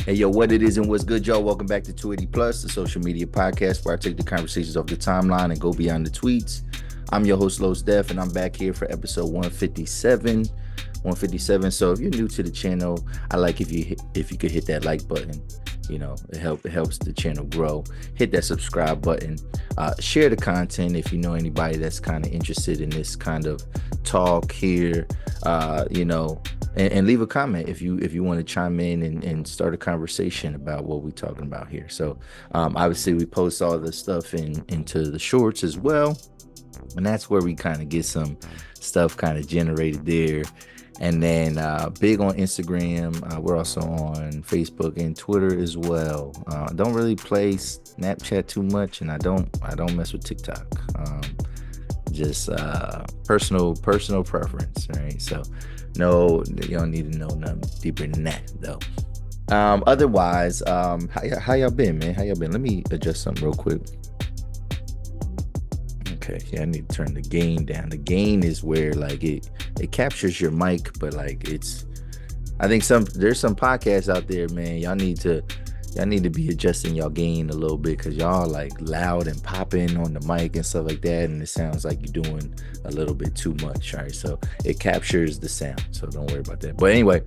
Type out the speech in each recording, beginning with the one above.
Hey, yo, what it is and what's good, y'all? Welcome back to 280 Plus, the social media podcast where I take the conversations off the timeline and go beyond the tweets. I'm your host, Los Def, and I'm back here for episode 157. 157. So if you're new to the channel, I like if you could hit that like button. You know, it helps the channel grow. Hit that subscribe button. Share the content if you know anybody that's kind of interested in this kind of talk here. And leave a comment if you want to chime in and start a conversation about what we're talking about here. So obviously we post all the stuff into the shorts as well, and that's where we kind of get some stuff kind of generated there. And then big on Instagram. We're also on Facebook and Twitter as well. I don't really play Snapchat too much, and I don't mess with TikTok. Just personal preference, right? So no, you don't need to know nothing deeper than that, though. Otherwise, how y'all been, man? How y'all been? Let me adjust something real quick. Okay, yeah, I need to turn the gain down. The gain is where like it captures your mic, but like I think there's some podcasts out there, man. Y'all need to be adjusting y'all gain a little bit because y'all like loud and popping on the mic and stuff like that, and it sounds like you're doing a little bit too much. All right, so it captures the sound, so don't worry about that. But anyway,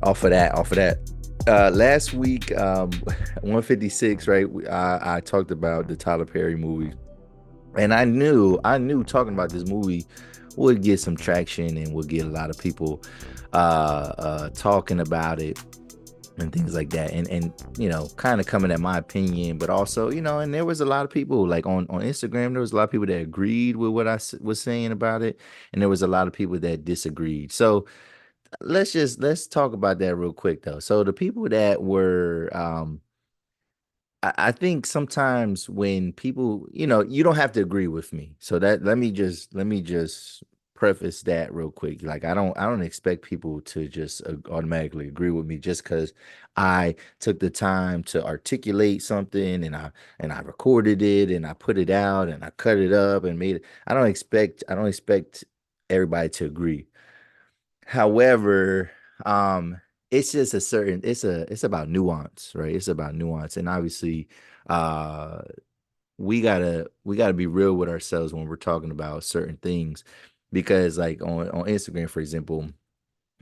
off of that. Last week, 156, right? I talked about the Tyler Perry movie. And I knew talking about this movie would get some traction and would get a lot of people talking about it and things like that. And you know, kind of coming at my opinion, but also, you know, and there was a lot of people like on Instagram, there was a lot of people that agreed with what I was saying about it. And there was a lot of people that disagreed. So let's talk about that real quick though. So the people that were I think sometimes when people, you know, you don't have to agree with me. So that let me just preface that real quick. Like I don't expect people to just automatically agree with me just because I took the time to articulate something and I recorded it and I put it out and I cut it up and made it. I don't expect everybody to agree. However, it's just it's about nuance, right? It's about nuance. And obviously, uh we gotta be real with ourselves when we're talking about certain things. Because like on Instagram, for example,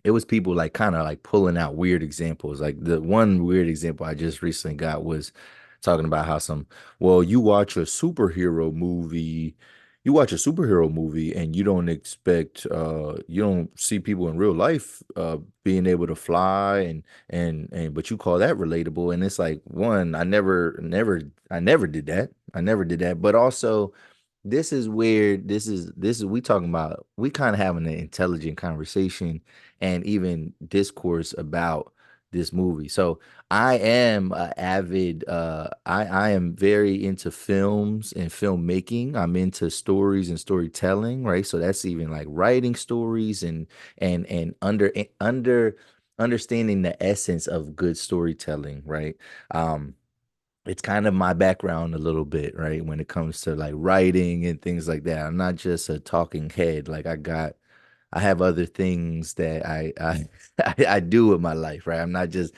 it was people like kind of like pulling out weird examples. Like the one weird example I just recently got was talking about how well, you watch a superhero movie and you don't expect you don't see people in real life being able to fly and but you call that relatable. And it's like, one, I never did that. I never did that. But also this is where this is we talking about, we kind of having an intelligent conversation and even discourse about this movie. So I am a avid I am very into films and filmmaking. I'm into stories and storytelling, right? So that's even like writing stories and under understanding the essence of good storytelling, right? It's kind of my background a little bit, right? When it comes to like writing and things like that. I'm not just a talking head. Like I have other things that I do with my life, right? I'm not just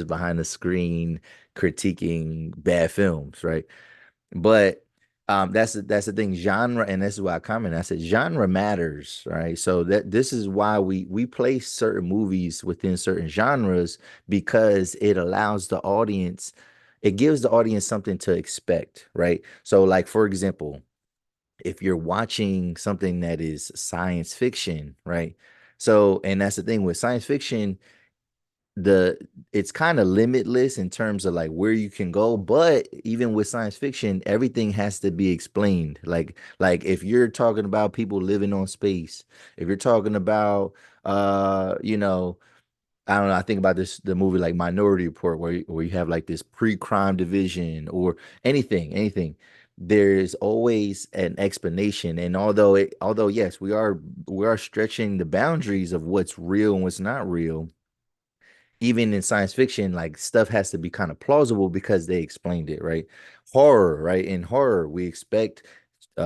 behind the screen critiquing bad films, right? But that's the thing, genre, and this is why I commented. I said genre matters, right? So that this is why we place certain movies within certain genres, because it allows the audience, it gives the audience something to expect, right? So like for example, if you're watching something that is science fiction, right? So, and that's the thing with science fiction, the it's kind of limitless in terms of like where you can go. But even with science fiction, everything has to be explained. Like if you're talking about people living on space, if you're talking about you know, I don't know, I think about the movie like Minority Report, where you have like this pre-crime division or anything. There's always an explanation. And although yes, we are stretching the boundaries of what's real and what's not real, even in science fiction, like stuff has to be kind of plausible because they explained it, right? Horror, right? In horror, we expect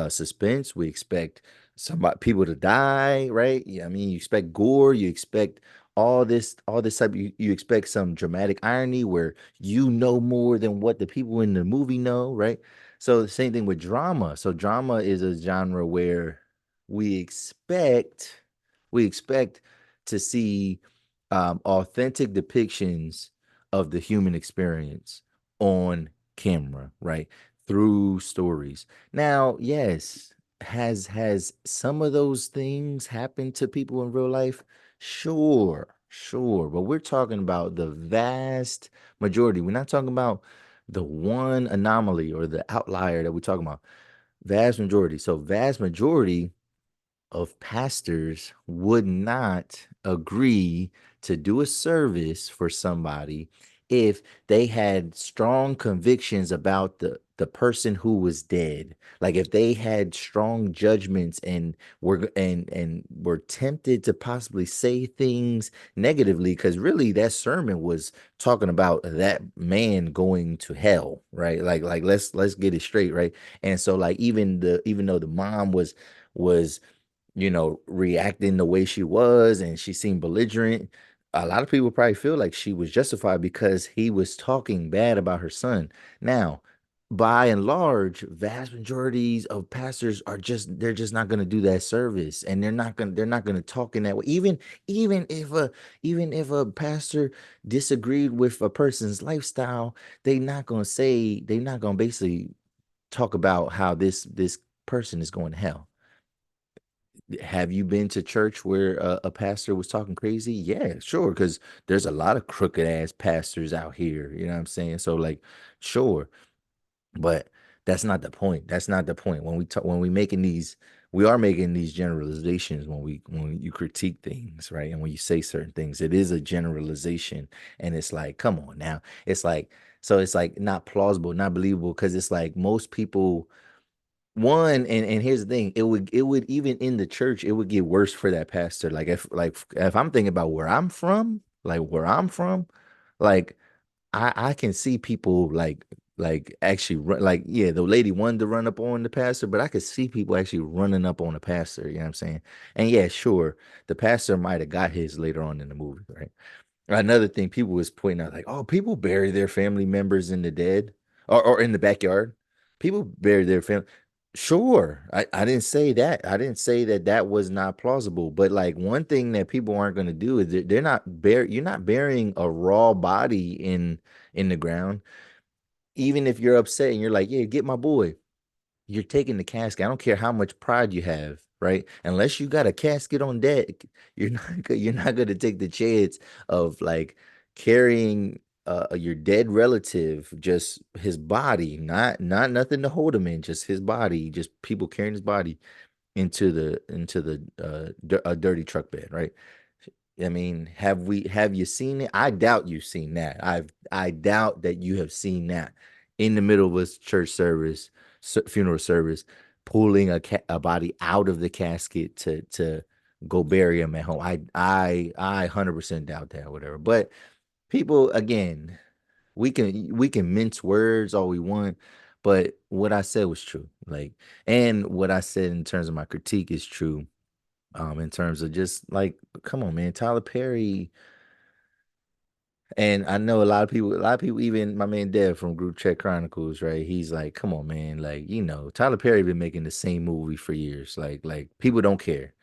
suspense, we expect somebody people to die, right? Yeah, I mean, you expect gore, you expect all this type you expect some dramatic irony where you know more than what the people in the movie know, right? So the same thing with drama. So drama is a genre where we expect we expect to see authentic depictions of the human experience on camera, right? Through stories. Now, yes, has some of those things happened to people in real life? Sure, sure. But we're talking about the vast majority. We're not talking about the one anomaly or the outlier that we're talking about. Vast majority. So vast majority of pastors would not agree to do a service for somebody if they had strong convictions about the person who was dead. Like if they had strong judgments and were tempted to possibly say things negatively, because really that sermon was talking about that man going to hell, right? Like let's get it straight, right? And so like even though the mom was reacting the way she was and she seemed belligerent. A lot of people probably feel like she was justified because he was talking bad about her son. Now, by and large, vast majorities of pastors they're just not going to do that service, and they're not going to talk in that way. Even if a pastor disagreed with a person's lifestyle, they're not going to basically talk about how this person is going to hell. Have you been to church where a pastor was talking crazy? Yeah, sure, because there's a lot of crooked ass pastors out here. You know what I'm saying? So like, sure, but that's not the point. That's not the point. When we are making these generalizations when you critique things, right? And when you say certain things, it is a generalization, and it's like, come on now. It's like not plausible, not believable, because it's like most people one and here's the thing, it would even in the church it would get worse for that pastor. Like if I'm thinking about where I'm from, like I can see people like actually run, like yeah, the lady wanted to run up on the pastor, but I could see people actually running up on the pastor, you know what I'm saying? And yeah, sure, the pastor might have got his later on in the movie, right? Another thing people was pointing out, like, oh, people bury their family members in the dead or in the backyard. People bury their family. Sure, I didn't say that. I didn't say that that was not plausible. But like one thing that people aren't going to do is they're not you're not burying a raw body in the ground. Even if you're upset and you're like, yeah, get my boy, you're taking the casket. I don't care how much pride you have, right? Unless you got a casket on deck, you're not gonna take the chance of like carrying your dead relative, just his body, not nothing to hold him in, just his body, just people carrying his body into a dirty truck bed, right? I mean, have you seen it? I doubt you've seen that. I doubt that you have seen that in the middle of a church service, funeral service, pulling a body out of the casket to go bury him at home. I 100% doubt that, or whatever. But people, again, we can mince words all we want, but what I said was true. Like, and what I said in terms of my critique is true, in terms of just like, come on, man, Tyler Perry. And I know a lot of people, even my man Dev from Group Chat Chronicles, right? He's like, come on, man, like, Tyler Perry been making the same movie for years. Like people don't care.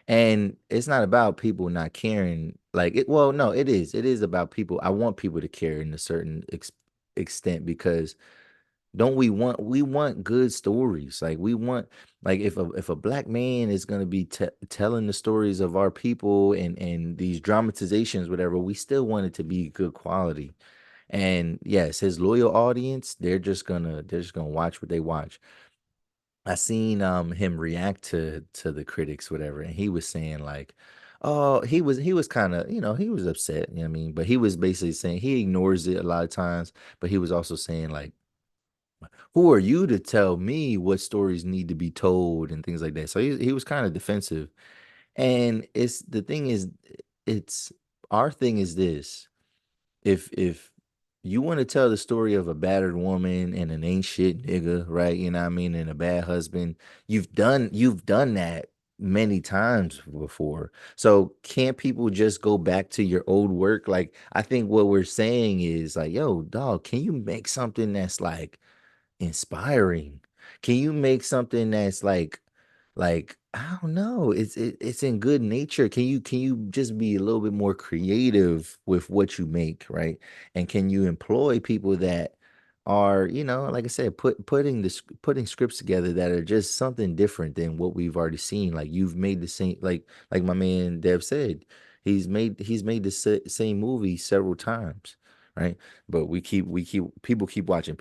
And it's not about people not caring. Well, no, it is. It is about people. I want people to care in a certain extent, because don't we want good stories, like we want, like if a black man is going to be telling the stories of our people and these dramatizations, whatever, we still want it to be good quality. And yes, his loyal audience, they're just gonna watch what they watch. I seen him react to the critics, whatever, and he was saying like, oh, he was kind of, he was upset, you know what I mean, but he was basically saying he ignores it a lot of times, but he was also saying like, who are you to tell me what stories need to be told and things like that? So he was kind of defensive. And it's the thing is, it's our thing is this. If you want to tell the story of a battered woman and an ain't shit nigga, right? You know what I mean, and a bad husband, you've done that many times before. So can't people just go back to your old work? Like I think what we're saying is like, yo, dog, can you make something that's like inspiring? Can you make something that's like I don't know, it's in good nature. Can you just be a little bit more creative with what you make, right? And can you employ people that are, like I said, putting scripts together that are just something different than what we've already seen. Like you've made the same, like my man Dev said, he's made the same movie several times, right? But we keep people keep watching.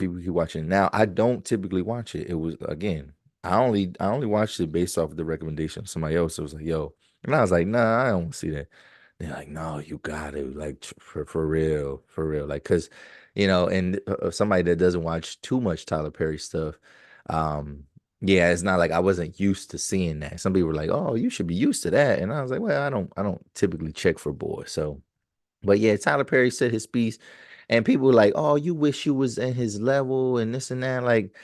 Now I don't typically watch it. It was again, I only watched it based off of the recommendation of somebody else. It was like, yo, and I was like, nah, I don't see that. They're like, no, you got to like for real, for real, like, cause and somebody that doesn't watch too much Tyler Perry stuff, yeah, it's not like I wasn't used to seeing that. Some people were like, oh, you should be used to that, and I was like, well, I don't typically check for boys, so. But yeah, Tyler Perry said his piece, and people were like, "Oh, you wish you was in his level and this and that." Like,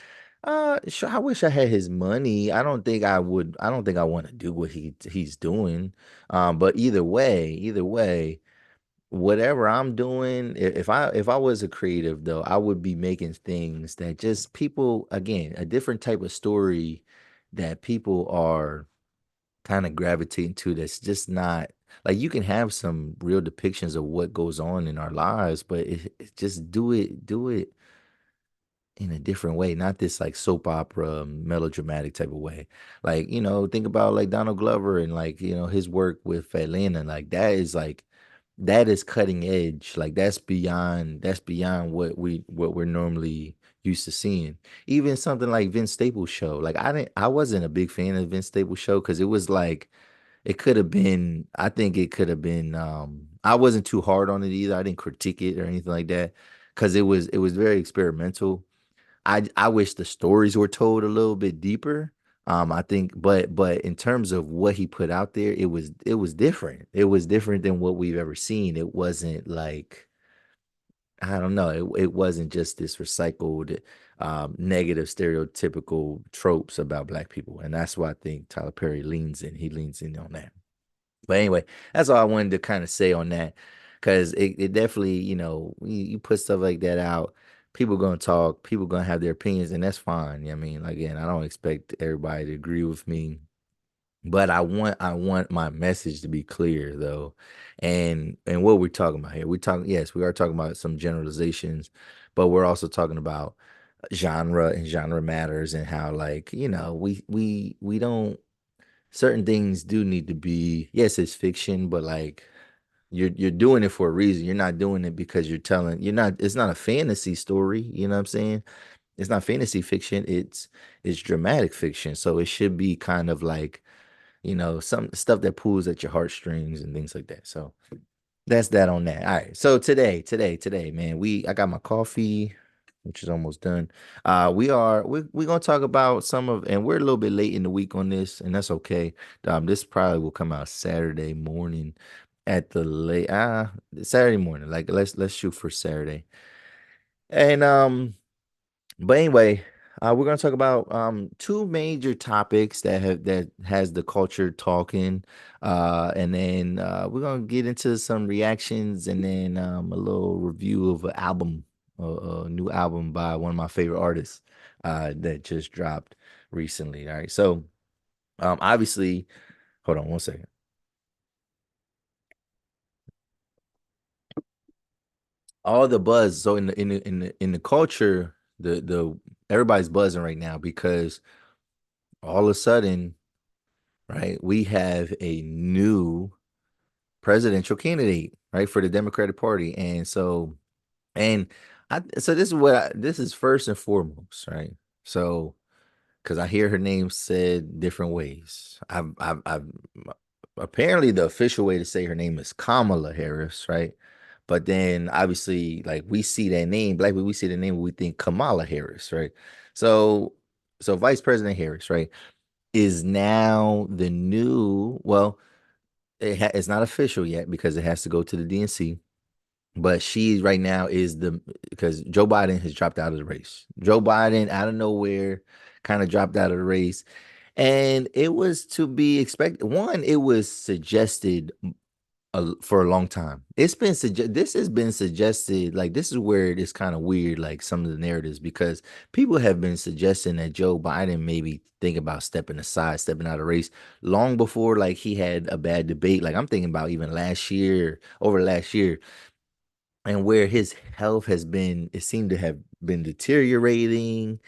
sure, I wish I had his money. I don't think I would. I don't think I want to do what he's doing. But either way, whatever I'm doing, if I was a creative though, I would be making things that just people again, a different type of story that people are kind of gravitating to that's just not like you can have some real depictions of what goes on in our lives, but just do it in a different way, not this like soap opera melodramatic type of way. Like, think about like Donald Glover and like, his work with Atlanta. Like that is cutting edge. Like that's beyond what we're normally used to seeing. Even something like Vince Staples show. Like I wasn't a big fan of Vince Staples show because it was like it could have been, I think it could have been I wasn't too hard on it either. I didn't critique it or anything like that because it was very experimental. I wish the stories were told a little bit deeper. I think, but in terms of what he put out there, it was different. It was different than what we've ever seen. It wasn't like I don't know. It wasn't just this recycled negative stereotypical tropes about black people, and that's why I think Tyler Perry leans in. He leans in on that. But anyway, that's all I wanted to kind of say on that because it definitely, you put stuff like that out, people gonna talk, people gonna have their opinions, and that's fine. I mean, again, I don't expect everybody to agree with me, but I want my message to be clear though. And what we're talking about here, yes, we are talking about some generalizations, but we're also talking about genre and genre matters and how like, we don't certain things do need to be, yes, it's fiction, but like you're doing it for a reason. You're not doing it because you're not, it's not a fantasy story, you know what I'm saying? It's not fantasy fiction, it's dramatic fiction. So it should be kind of like, some stuff that pulls at your heartstrings and things like that. So that's that on that. All right. So today, man, I got my coffee, which is almost done. We're gonna talk about some of, and we're a little bit late in the week on this, and that's okay. This probably will come out Saturday morning at the late Saturday morning. Like let's shoot for Saturday. And but anyway, we're gonna talk about two major topics that has the culture talking, and then we're gonna get into some reactions and then a little review of an album, a new album by one of my favorite artists that just dropped recently. All right, so obviously, hold on one second. All the buzz, so in the culture, the everybody's buzzing right now because all of a sudden, right? We have a new presidential candidate, right, for the Democratic Party, and so this is first and foremost, right? So because I hear her name said different ways. I've apparently the official way to say her name is Kamala Harris, right? But then obviously, like we see that name, black people, we see the name, we think Kamala Harris, right? So, so Vice President Harris, right, is now the new, well, it's not official yet because it has to go to the DNC. But she right now is because Joe Biden has dropped out of the race. Joe Biden out of nowhere kind of dropped out of the race. And it was to be expected. One, it was suggested for a long time. This has been suggested. Like this is where it is kind of weird. Like some of the narratives because people have been suggesting that Joe Biden maybe think about stepping aside, stepping out of race long before like he had a bad debate. Like I'm thinking about even last year, over last year, and where his health has been. It seemed to have been deteriorating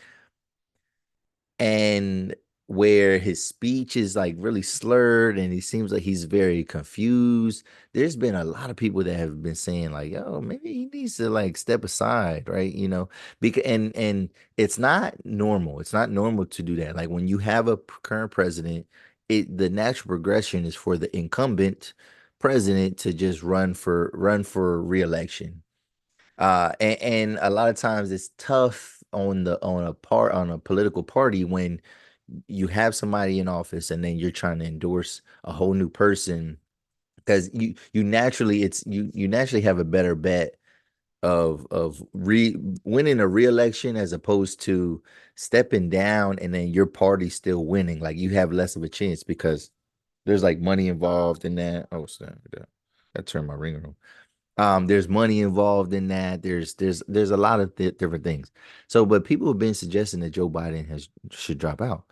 and where his speech is like really slurred and he seems like he's very confused. There's been a lot of people that have been saying like, "Oh, maybe he needs to like step aside," right? You know, because and it's not normal. It's not normal to do that. Like when you have a current president, the natural progression is for the incumbent president to just run for reelection. And a lot of times it's tough on a political party when you have somebody in office and then you're trying to endorse a whole new person because you naturally have a better bet of winning a reelection as opposed to stepping down and then your party's still winning. Like you have less of a chance because there's like money involved in that. Oh, snap! I turned my ringer on. There's money involved in that. There's a lot of different things. So, but people have been suggesting that Joe Biden has should drop out.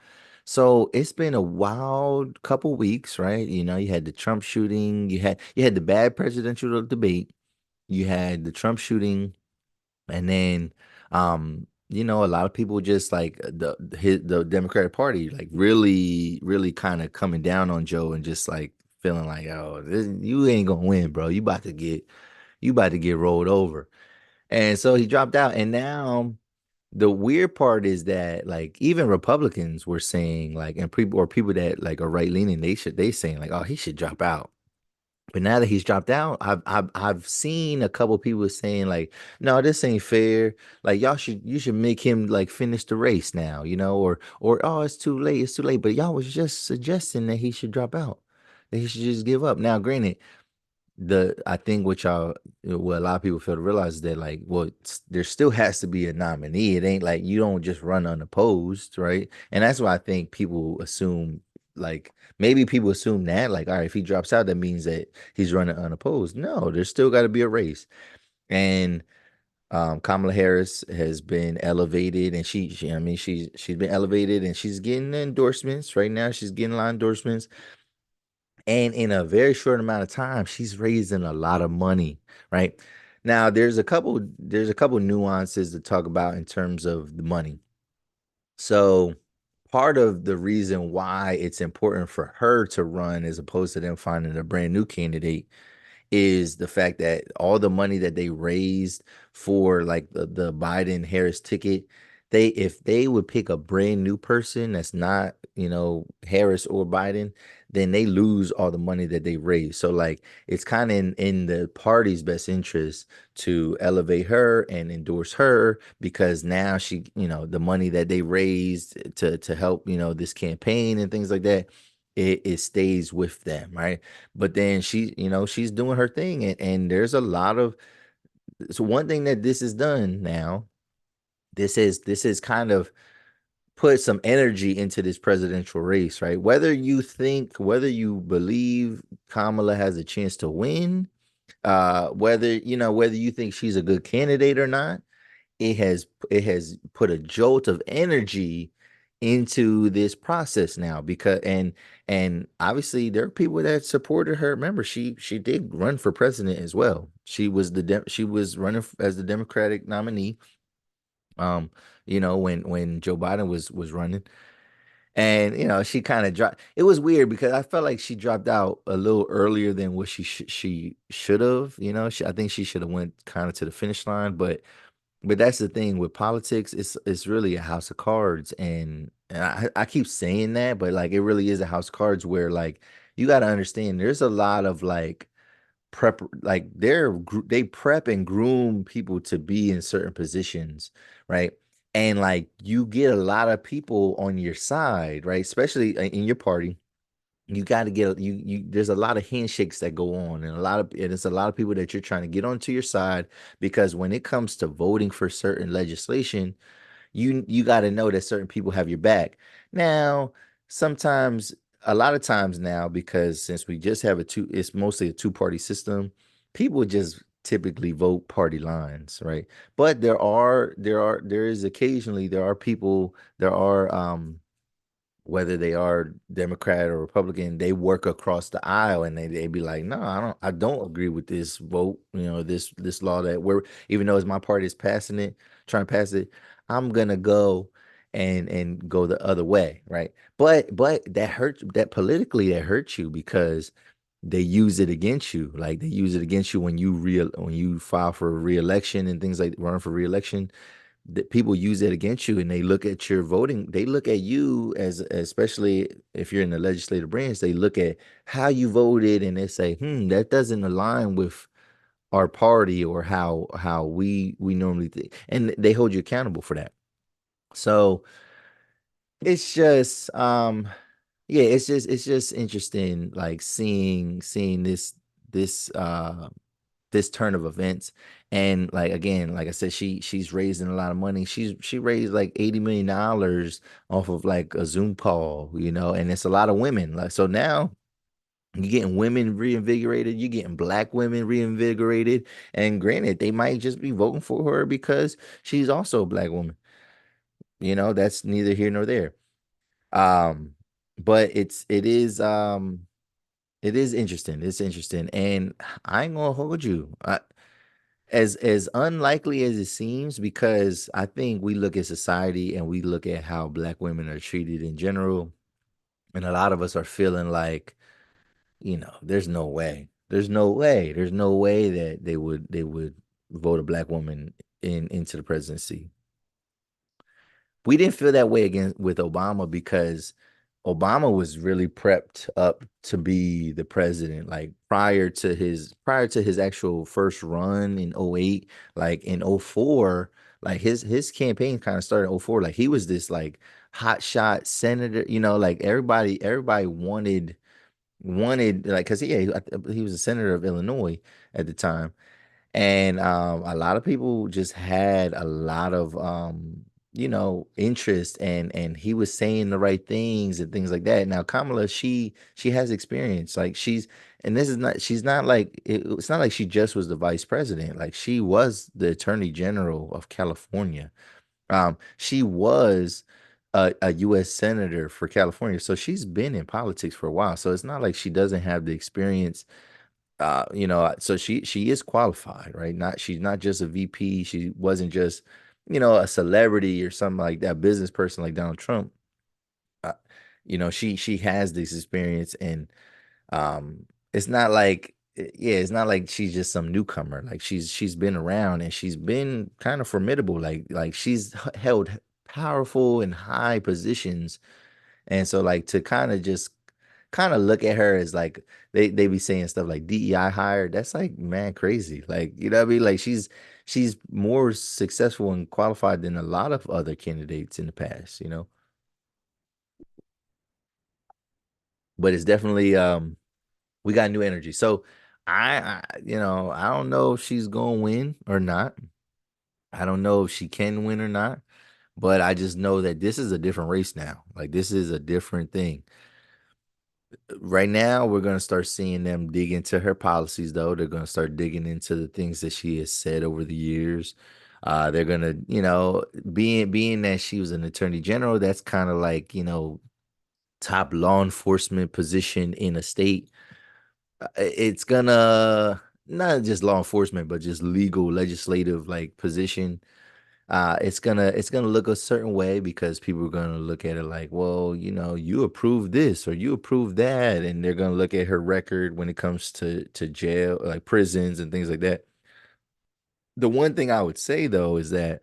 So it's been a wild couple weeks, right? You know, you had the Trump shooting, you had the bad presidential debate, you had the Trump shooting, and then a lot of people just like the Democratic Party, like really, really kind of coming down on Joe and just like feeling like, oh, you ain't gonna win, bro. You about to get rolled over. And so he dropped out. And now the weird part is that like even Republicans were saying like and people that like are right leaning, they saying like, oh, he should drop out. But now that he's dropped out, I've seen a couple people saying like, no, this ain't fair. Like you should make him like finish the race now, or oh, it's too late. But y'all was just suggesting that he should drop out, that he should just give up. Now, granted, I think what a lot of people fail to realize is that like well there still has to be a nominee. It ain't like you don't just run unopposed, right? And that's why I think people assume like maybe people assume that like all right, if he drops out that means that he's running unopposed. No, there's still got to be a race. And Kamala Harris has been elevated and she I mean she's been elevated and she's getting endorsements right now. She's getting a lot of endorsements. And in a very short amount of time, she's raising a lot of money, right? Now, there's a couple nuances to talk about in terms of the money. So, part of the reason why it's important for her to run as opposed to them finding a brand new candidate is the fact that all the money that they raised for like the Biden Harris ticket, if they would pick a brand new person that's not, Harris or Biden, then they lose all the money that they raised. So like it's kind of in the party's best interest to elevate her and endorse her because now the money that they raised to help, this campaign and things like that, it stays with them, right? But then she's doing her thing, and there's a lot of so one thing that this has done now, this is kind of put some energy into this presidential race, right? Whether you believe Kamala has a chance to win, whether you think she's a good candidate or not, it has put a jolt of energy into this process now because and obviously there are people that supported her. Remember, she did run for president as well. She was running as the Democratic nominee. Um, when Joe Biden was running, and she kind of dropped. It was weird because I felt like she dropped out a little earlier than what she should have. I think she should have went kind of to the finish line, but that's the thing with politics. It's really a house of cards, and I keep saying that, but like it really is a house of cards where like you got to understand there's a lot of like prep, like they prep and groom people to be in certain positions, right? And like you get a lot of people on your side, right? Especially in your party. You got to get there's a lot of handshakes that go on and it's a lot of people that you're trying to get onto your side because when it comes to voting for certain legislation, you got to know that certain people have your back. Now, sometimes a lot of times now, because since we just have it's mostly a two-party system, people just typically vote party lines, right? But there is occasionally there are people, there are whether they are Democrat or Republican, they work across the aisle and they be like, no, I don't agree with this vote, this law that we're, even though it's my party is passing it, trying to pass it, I'm gonna go and go the other way, right? But that hurts, that politically that hurts you because they use it against you. Like they use it against you when you file for re-election and things like run for re-election, that people use it against you and they look at your voting, they look at you as, especially if you're in the legislative branch, they look at how you voted and they say, that doesn't align with our party or how we normally think, and they hold you accountable for that. So it's just yeah, it's just interesting, like seeing this this turn of events. And like again, like I said, she's raising a lot of money. She raised like $80 million off of like a Zoom call, and it's a lot of women. Like so now you're getting women reinvigorated, you're getting black women reinvigorated. And granted, they might just be voting for her because she's also a black woman. That's neither here nor there. Um, but it is interesting. It's interesting. And I ain't gonna hold you. As unlikely as it seems, because I think we look at society and we look at how black women are treated in general, and a lot of us are feeling like, there's no way. There's no way that they would vote a black woman into the presidency. We didn't feel that way again with Obama because Obama was really prepped up to be the president, like prior to his actual first run in '08, like in '04, like his campaign kind of started in '04. Like he was this like hot shot senator, like everybody wanted like, because he was a senator of Illinois at the time. And a lot of people just had a lot of interest, and he was saying the right things and things like that. Now Kamala, she has experience. Like and this is not she's not like it's not like she just was the vice president. Like she was the attorney general of California. She was a US senator for California. So she's been in politics for a while. So it's not like she doesn't have the experience. So she is qualified, right? Not She's not just a VP. She wasn't just, a celebrity or something like that, business person like Donald Trump. Uh, she has this experience, and it's not like, yeah, it's not like she's just some newcomer. Like she's been around and she's been kind of formidable. Like she's held powerful and high positions, and so like to kind of look at her as like they be saying stuff like DEI hire. That's like man crazy. Like, what I mean? Like she's more successful and qualified than a lot of other candidates in the past. But it's definitely we got new energy. So I don't know if she's gonna win or not. I don't know if she can win or not, but I just know that this is a different race now. Like this is a different thing. Right now, we're going to start seeing them dig into her policies, though. They're going to start digging into the things that she has said over the years. They're going to, being that she was an attorney general, that's kind of like, top law enforcement position in a state. It's gonna not just law enforcement, but just legal, legislative like position. It's gonna look a certain way because people are gonna look at it like, well, you approve this or you approve that, and they're gonna look at her record when it comes to jail, like prisons and things like that. The one thing I would say though is that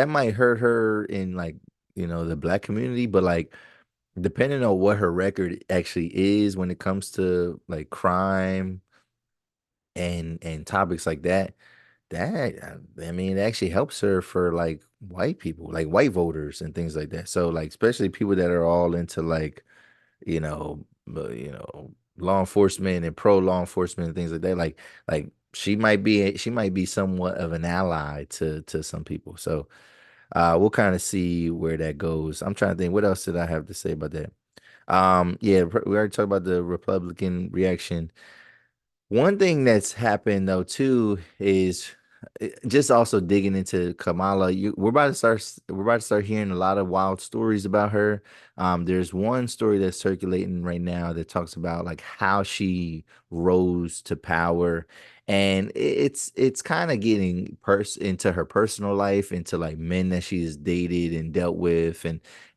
might hurt her in like, the black community, but like depending on what her record actually is when it comes to like crime and topics like that, I mean, it actually helps her for like white people, like white voters and things like that. So like especially people that are all into like, law enforcement and pro law enforcement and things like that. Like she might be somewhat of an ally to some people. So we'll kind of see where that goes. I'm trying to think what else did I have to say about that. Yeah, we already talked about the Republican reaction. One thing that's happened though too is just also digging into Kamala. We're about to start hearing a lot of wild stories about her. There's one story that's circulating right now that talks about like how she rose to power, and it's kind of getting into her personal life, into like men that she has dated and dealt with,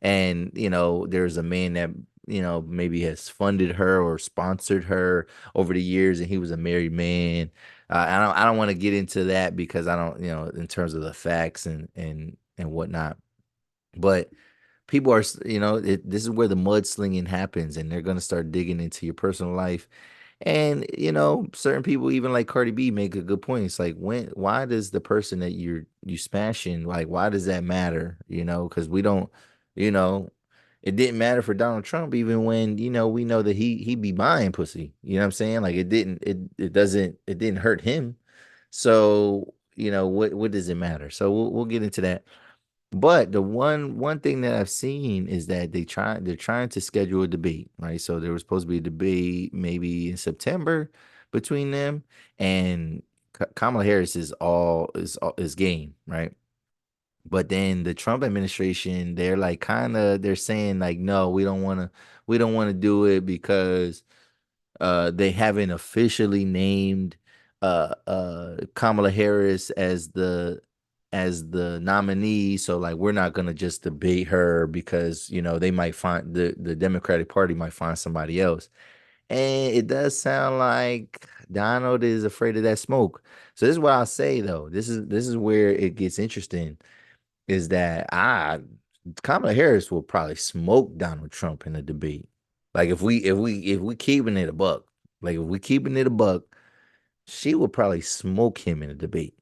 and there's a man that maybe has funded her or sponsored her over the years, and he was a married man. I don't want to get into that because I don't, in terms of the facts and whatnot. But people are, this is where the mudslinging happens, and they're gonna start digging into your personal life. And certain people, even like Cardi B, make a good point. It's like, why does the person that you smashing, like, why does that matter? Because we don't, you know, it didn't matter for Donald Trump, even when we know that he be buying pussy. You know what I'm saying? Like, it didn't hurt him. So what does it matter? So we'll get into that. But the one thing that I've seen is that they're trying to schedule a debate, right? So there was supposed to be a debate maybe in September between them, and Kamala Harris is game, right? But then the Trump administration, they're like they're saying like, no, we don't want to do it because they haven't officially named Kamala Harris as the nominee. So like, we're not gonna just debate her because they might find the Democratic Party might find somebody else. And it does sound like Donald is afraid of that smoke. So this is what I'll say though. This is where it gets interesting, is that Kamala Harris will probably smoke Donald Trump in a debate. Like, if we keeping it a buck, like if we keeping it a buck, she would probably smoke him in a debate.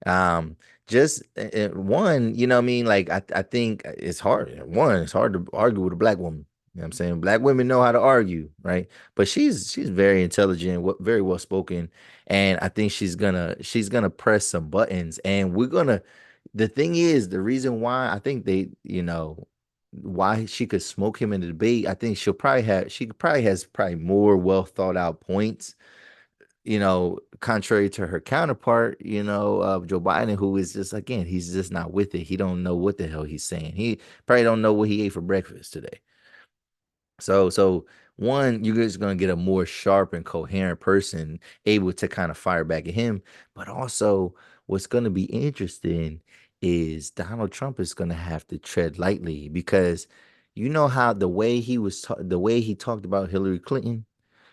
Um, just one, you know what I mean? Like, I think it's hard. One, it's hard to argue with a black woman. You know what I'm saying? Black women know how to argue, right? But she's very intelligent, very well spoken, and I think she's gonna press some buttons, and we're gonna. The thing is, the reason why I think why she could smoke him in the debate, I think she probably has probably more well thought out points, contrary to her counterpart, Joe Biden, who is just, again, he's just not with it. He don't know what the hell he's saying. He probably don't know what he ate for breakfast today. So one, you're just gonna get a more sharp and coherent person able to kind of fire back at him. But also, what's gonna be interesting is Donald Trump is gonna have to tread lightly, because you know how the way he talked about Hillary Clinton,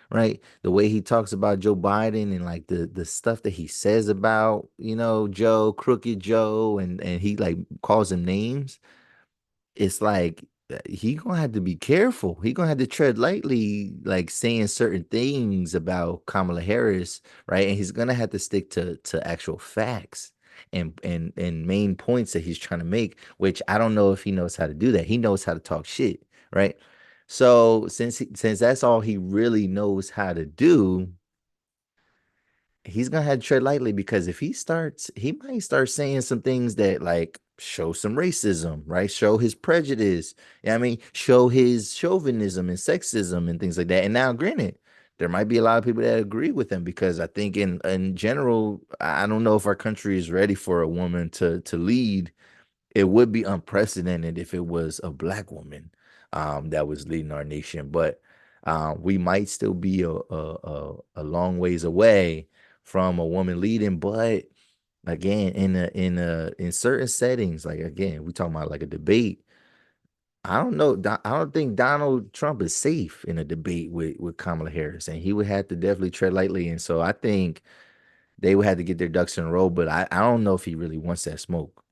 right? The way he talks about Joe Biden, and like the stuff that he says about, Joe, crooked Joe, and he like calls him names. It's like, he gonna have to be careful. He gonna have to tread lightly, like saying certain things about Kamala Harris, right? And he's gonna have to stick to actual facts and main points that he's trying to make, which I don't know if he knows how to do that. He knows how to talk shit, right? So since that's all he really knows how to do, he's gonna have to tread lightly, because if he might start saying some things that like show some racism, right? Show his prejudice. I mean, show his chauvinism and sexism and things like that. And now, granted, there might be a lot of people that agree with him, because I think in general, I don't know if our country is ready for a woman to lead. It would be unprecedented if it was a black woman that was leading our nation, but we might still be a long ways away from a woman leading. But again, in certain settings, like, again, we talking about like a debate. I don't know. I don't think Donald Trump is safe in a debate with Kamala Harris, and he would have to definitely tread lightly. And so I think they would have to get their ducks in a row. But I don't know if he really wants that smoke.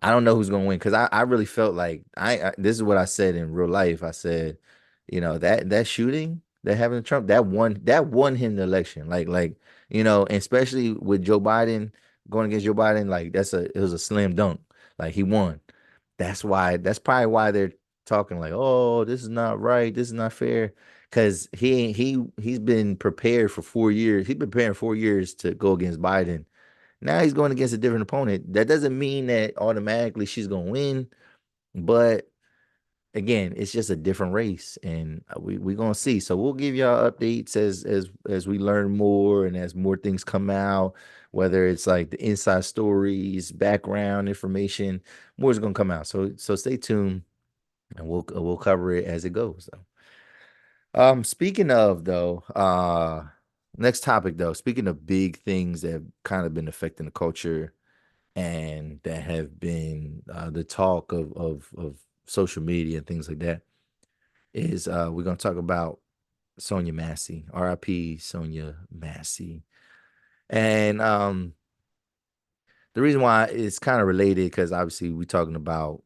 I don't know who's gonna win, because I really felt like this is what I said in real life. I said, that shooting that happened to Trump, that won him the election. And especially with Joe Biden, going against Joe Biden, like, it was a slam dunk. Like, he won. That's probably why they're talking like, oh, this is not right, this is not fair. Because he's been prepared for 4 years. He's been preparing 4 years to go against Biden. Now he's going against a different opponent. That doesn't mean that automatically she's gonna win, but again, it's just a different race, and we gonna see. So we'll give y'all updates as we learn more and as more things come out. Whether it's like the inside stories, background information, more is gonna come out. So stay tuned, and we'll cover it as it goes. Speaking of though, next topic though. Speaking of big things that have kind of been affecting the culture and that have been the talk of social media and things like that is we're gonna talk about Sonya Massey, R.I.P. Sonya Massey, and the reason why it's kind of related because obviously we're talking about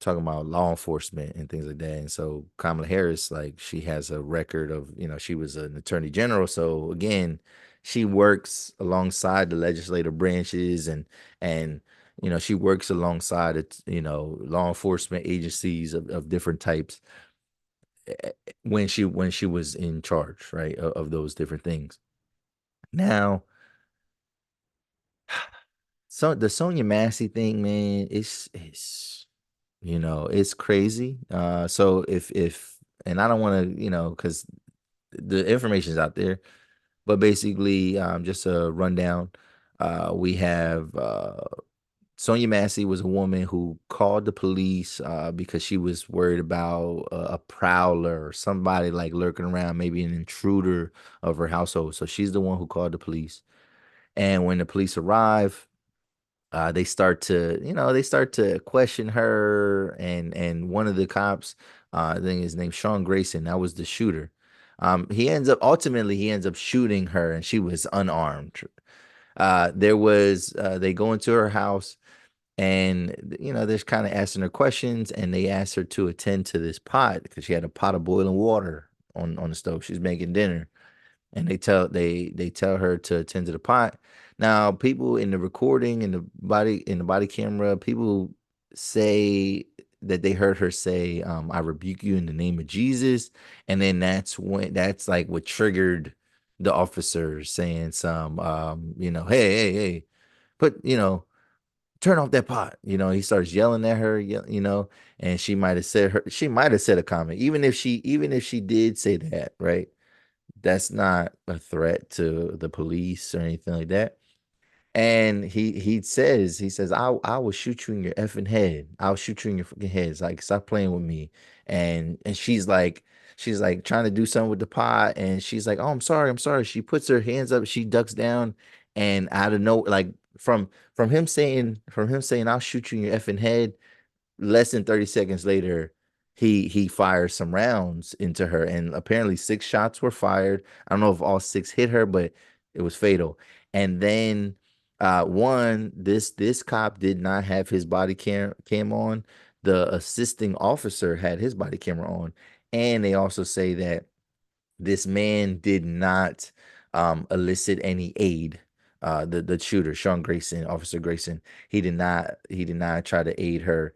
law enforcement and things like that. And so Kamala Harris, like she has a record of, she was an attorney general. So again, she works alongside the legislative branches and she works alongside it, law enforcement agencies of different types when she was in charge, right, of those different things. Now, so the Sonya Massey thing, man, it's crazy. So if and I don't want to, because the information's out there, but basically, just a rundown. We have Sonya Massey was a woman who called the police because she was worried about a prowler or somebody like lurking around, maybe an intruder of her household. So she's the one who called the police. And when the police arrive, they start to question her and one of the cops, I think his name's Sean Grayson, that was the shooter. He ends up shooting her and she was unarmed. They go into her house and they're kind of asking her questions and they asked her to attend to this pot because she had a pot of boiling water on the stove. She's making dinner and they tell her to attend to the pot. Now, people in the recording in the body camera, people say that they heard her say, "I rebuke you in the name of Jesus," and then that's like what triggered the officer saying some, "Hey, hey, hey, put turn off that pot." He starts yelling at her, and she might have said a comment, even if she did say that, right? That's not a threat to the police or anything like that. And he says, I will shoot you in your effing head. I'll shoot you in your fucking head. It's like, stop playing with me. And she's like trying to do something with the pot, and she's like, oh, I'm sorry. She puts her hands up, she ducks down, and out of no like from him saying I'll shoot you in your effing head, less than 30 seconds later, he fires some rounds into her, and apparently 6 shots were fired. I don't know if all 6 hit her, but it was fatal. And then this cop did not have his body cam on. The assisting officer had his body camera on, and they also say that this man did not elicit any aid. The shooter, Sean Grayson, Officer Grayson, he did not try to aid her,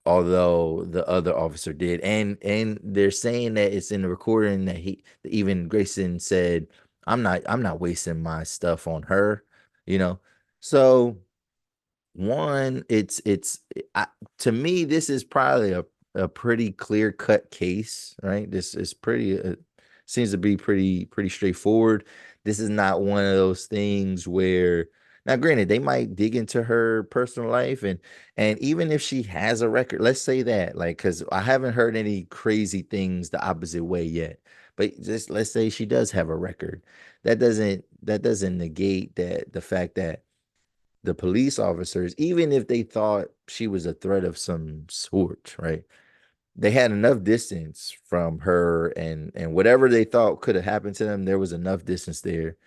although the other officer did. And they're saying that it's in the recording that he even Grayson said, I'm not wasting my stuff on her, you know. So one, I, to me, this is probably a pretty clear cut case, right? This is pretty seems to be pretty straightforward. This is not one of those things where, now granted, they might dig into her personal life, and even if she has a record, let's say that, like, because I haven't heard any crazy things the opposite way yet, but just let's say she does have a record. That doesn't negate that the fact that the police officers, even if they thought she was a threat of some sort, right? They had enough distance from her, and whatever they thought could have happened to them, there was enough distance there.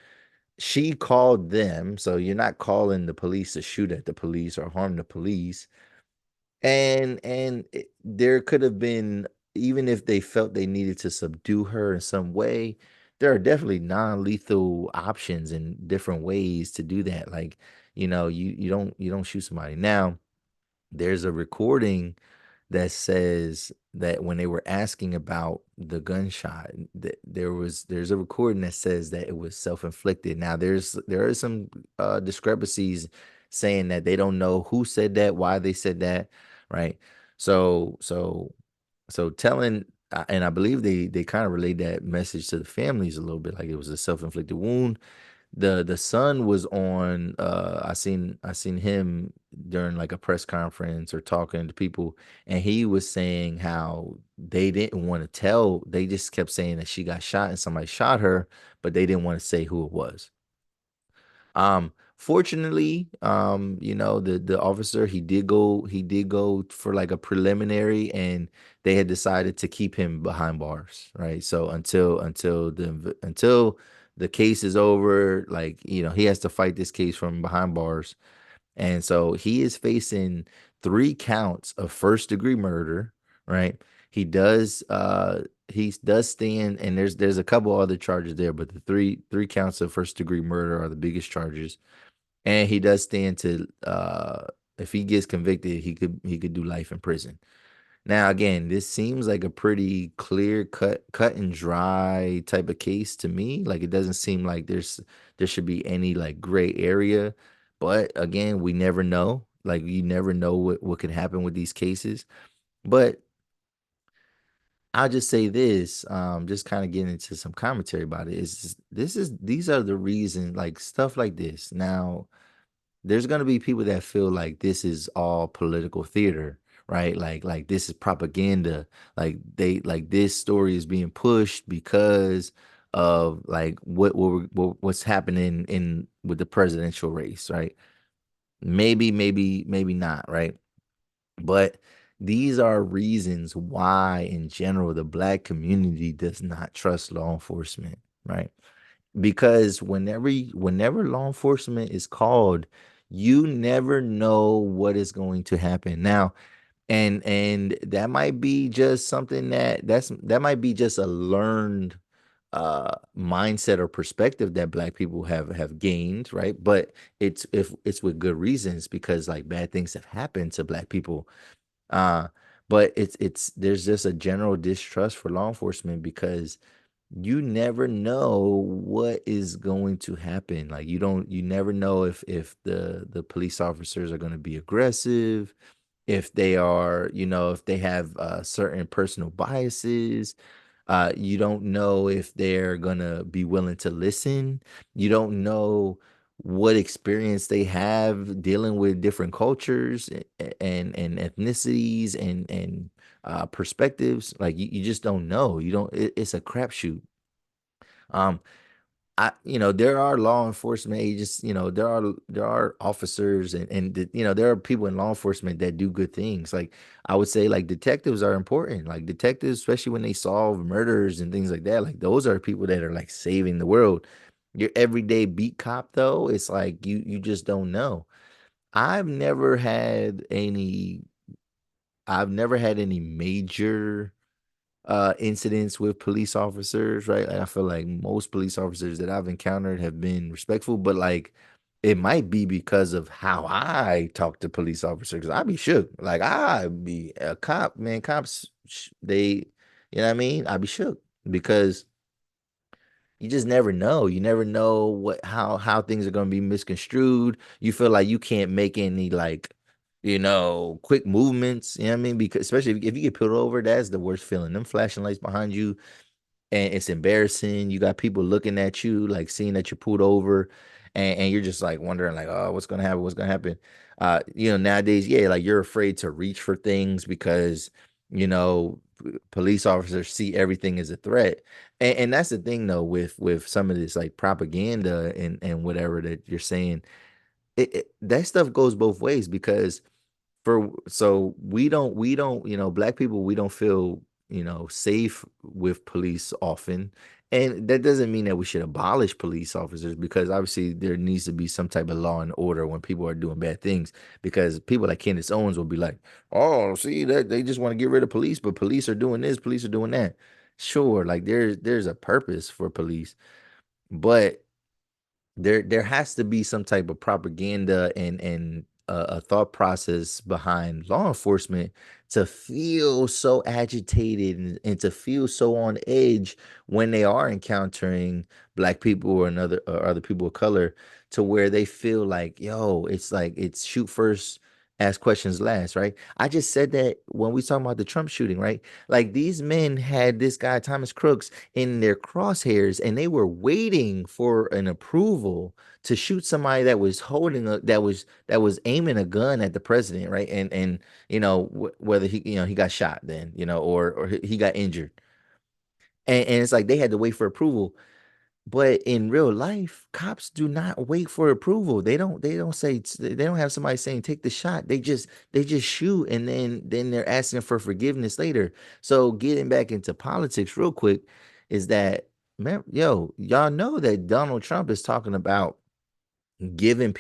She called them, so you're not calling the police to shoot at the police or harm the police. And there could have been, even if they felt they needed to subdue her in some way, there are definitely non-lethal options and different ways to do that. Like, you don't shoot somebody. Now, there's a recording that says that when they were asking about the gunshot, that there's a recording that says that it was self-inflicted. Now, there are some discrepancies saying that they don't know who said that, why they said that, right? So So telling, and I believe they kind of relayed that message to the families a little bit, like it was a self-inflicted wound. The son was on, I seen him during like a press conference or talking to people, and he was saying how they didn't want to tell, they just kept saying that she got shot and somebody shot her, but they didn't want to say who it was. Fortunately, the officer, he did go for like a preliminary, and they had decided to keep him behind bars, right? So until the case is over, like, he has to fight this case from behind bars. And so he is facing 3 counts of first degree murder, right? He does stand, and there's a couple other charges there, but the three counts of first degree murder are the biggest charges. And he does stand to, if he gets convicted, he could do life in prison. Now, again, this seems like a pretty clear cut and dry type of case to me. Like, it doesn't seem like there should be any like gray area. But again, we never know. Like, you never know what could happen with these cases. But I'll just say this, just kind of getting into some commentary about it. These are the reasons, like stuff like this. Now, there's gonna be people that feel like this is all political theater, right? Like this is propaganda. Like this story is being pushed because of like what's happening in with the presidential race, right? Maybe not, right? But these are reasons why, in general, the black community does not trust law enforcement, right? Because whenever law enforcement is called, you never know what is going to happen. Now, and that might be just something that might be just a learned mindset or perspective that black people have gained, right? But if it's with good reasons, because like bad things have happened to black people. uh but it's there's just a general distrust for law enforcement because you never know what is going to happen. Like, you never know if the police officers are going to be aggressive, if they are, if they have certain personal biases. You don't know if they're going to be willing to listen. You don't know what experience they have dealing with different cultures and ethnicities and perspectives. Like, you just don't know. You don't it's a crapshoot. um there are law enforcement agents, there are officers and there are people in law enforcement that do good things. Like, I would say, like, detectives are important. Like, detectives, especially when they solve murders and things like that, like those are people that are like saving the world. Your everyday beat cop, though, it's like you just don't know. I've never had any I've never had any major incidents with police officers, right? Like, I feel like most police officers that I've encountered have been respectful, but like it might be because of how I talk to police officers. Because I'd be shook. Like, I'd be a cop, man. Cops, they, what I mean? I'd be shook because you just never know. You never know how things are going to be misconstrued. You feel like you can't make any like, quick movements. You know what I mean? Because especially if you get pulled over, that's the worst feeling. Them flashing lights behind you, and it's embarrassing. You got people looking at you, like seeing that you're pulled over, and you're just like wondering, like, oh, what's gonna happen? What's gonna happen? Nowadays, yeah, like you're afraid to reach for things because police officers see everything as a threat, and that's the thing though with some of this like propaganda and whatever that you're saying. That stuff goes both ways because we don't black people, we don't feel safe with police often. And that doesn't mean that we should abolish police officers, because obviously there needs to be some type of law and order when people are doing bad things, because people like Candace Owens will be like, oh, see, that they just want to get rid of police, but police are doing this, police are doing that. Sure, like there's a purpose for police, but there has to be some type of propaganda and a thought process behind law enforcement to feel so agitated and to feel so on edge when they are encountering black people or other people of color, to where they feel like, yo, it's like it's shoot first ask questions last, right? I just said that when we talking about the Trump shooting, right? Like these men had this guy Thomas Crooks in their crosshairs, and they were waiting for an approval to shoot somebody that was holding a that was aiming a gun at the president, right? And whether he got shot then, or he got injured, and it's like they had to wait for approval. But in real life, cops do not wait for approval. They don't say, they don't have somebody saying take the shot. They just shoot, and then they're asking for forgiveness later. So getting back into politics real quick is that, man, y'all know that Donald Trump is talking about giving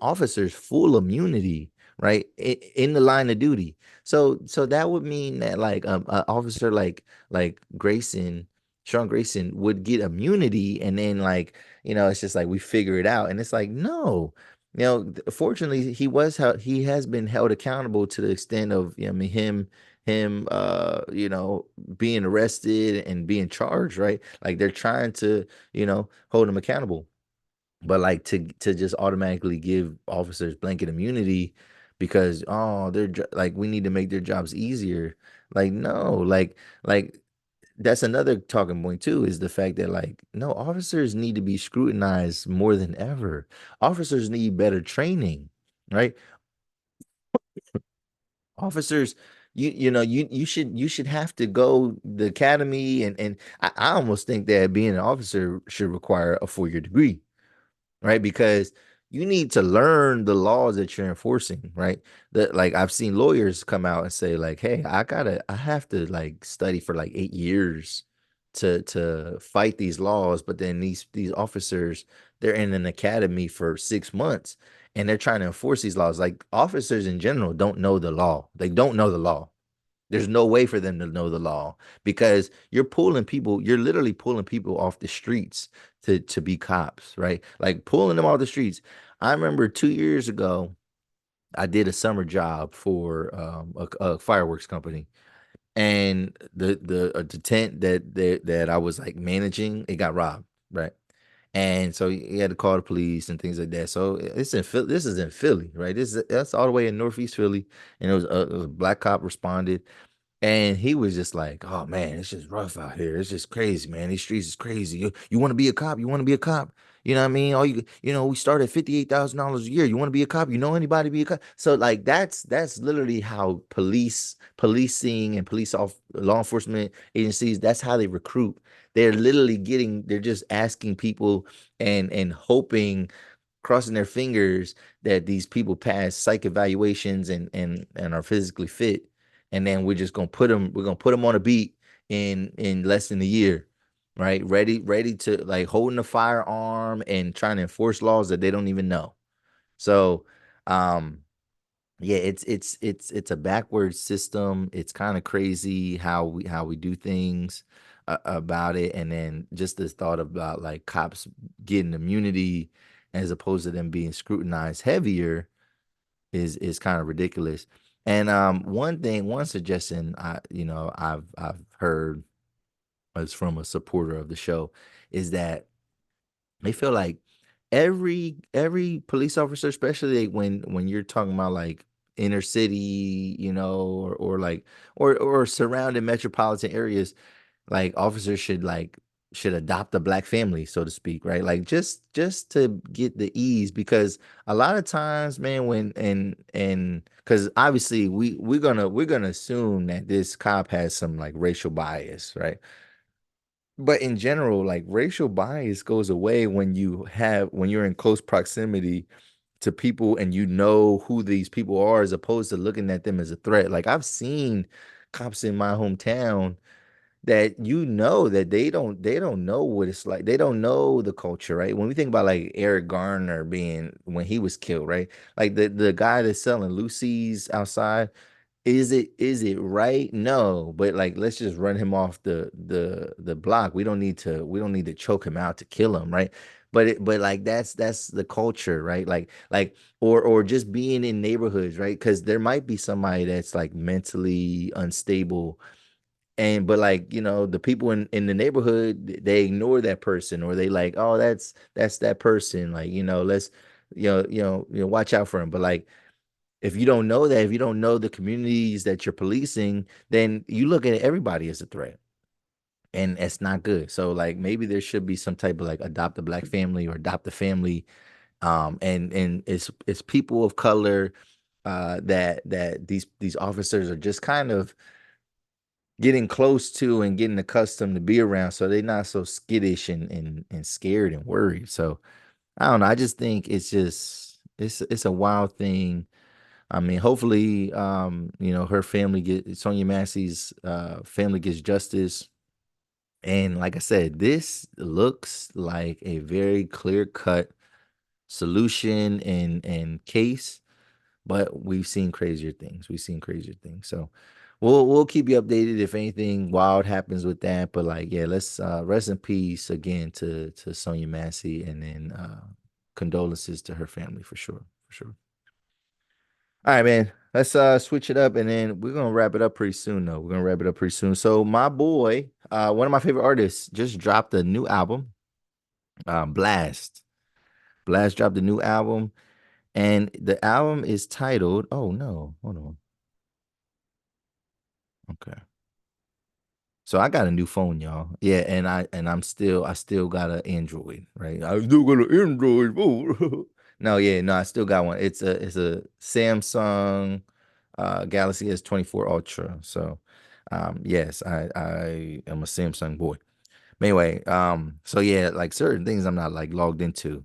officers full immunity, right, in the line of duty. So that would mean that like a officer like Grayson, Sean Grayson, would get immunity, and then like it's just like we figure it out, and it's like no. Fortunately, he has been held accountable to the extent of, I mean, him being arrested and being charged, right? Like they're trying to hold him accountable. But like to just automatically give officers blanket immunity because like we need to make their jobs easier. Like no, like that's another talking point too, is the fact that like no, officers need to be scrutinized more than ever. Officers need better training, right? Officers, you should have to go the academy, and I almost think that being an officer should require a 4-year degree, right? Because you need to learn the laws that you're enforcing, right? That like I've seen lawyers come out and say like, "Hey, I have to like study for like 8 years to fight these laws," but then these officers, they're in an academy for 6 months and they're trying to enforce these laws. Like officers in general don't know the law. They don't know the law. There's no way for them to know the law because you're literally pulling people off the streets to be cops, right? Like pulling them off the streets. I remember 2 years ago, I did a summer job for a fireworks company, and the tent that I was like managing, it got robbed, right? And so he had to call the police and things like that. So it's in Philly. This is in Philly, right? That's all the way in Northeast Philly, and it was a black cop responded, and he was just like, "Oh man, it's just rough out here. It's just crazy, man. These streets is crazy. You want to be a cop? You want to be a cop? You know what I mean? We start at $58,000 a year. You want to be a cop? You know anybody be a cop?" So like that's literally how policing and law enforcement agencies, that's how they recruit. They're just asking people and hoping, crossing their fingers that these people pass psych evaluations and are physically fit, and then we're gonna put them on a beat in less than a year, right? Ready to like holding a firearm and trying to enforce laws that they don't even know. So um yeah, it's a backwards system. It's kind of crazy how we do things about it, and then just this thought about like cops getting immunity as opposed to them being scrutinized heavier is kind of ridiculous. And one suggestion I've heard is from a supporter of the show, is that they feel like every police officer, especially when you're talking about like inner city, or like or surrounding metropolitan areas, like officers should adopt a black family, so to speak, right? Like just to get the ease, because a lot of times, man, when and because obviously we're gonna assume that this cop has some like racial bias, right? But in general, like racial bias goes away when you're in close proximity to people and you know who these people are, as opposed to looking at them as a threat. Like I've seen cops in my hometown that that they don't know what it's like. They don't know the culture, right? When we think about like Eric Garner being when he was killed, right? Like the guy that's selling Lucy's outside, is it right? No, but like let's just run him off the block. We don't need to choke him out to kill him, right? But like that's the culture, right? Like or just being in neighborhoods, right? Because there might be somebody that's like mentally unstable, and but like the people in the neighborhood, they ignore that person, or they like, oh, that's that person, like let's watch out for him. But like, if you don't know that, if you don't know the communities that you're policing, then you look at everybody as a threat, and it's not good. So like, maybe there should be some type of like adopt a black family or adopt a family, and it's people of color, that these officers are just kind of getting close to and getting accustomed to be around, so they're not so skittish and scared and worried. So I don't know. I just think it's a wild thing. I mean, hopefully, her family Sonya Massey's family gets justice. And like I said, this looks like a very clear cut solution and case, but we've seen crazier things. We've seen crazier things. So we'll keep you updated if anything wild happens with that. But like, yeah, let's rest in peace again to Sonya Massey, and then condolences to her family for sure. For sure. All right, man. Let's switch it up, and then we're gonna wrap it up pretty soon though. We're gonna wrap it up pretty soon. So my boy, one of my favorite artists, just dropped a new album, Blxst. Blxst dropped a new album, and the album is titled, oh no, hold on. Okay. So I got a new phone, y'all. Yeah, I still got an Android, right? I still got an Android phone. No, yeah, no, I still got one. It's a Samsung Galaxy S24 Ultra. So yes, I am a Samsung boy. But anyway, so yeah, like certain things I'm not like logged into.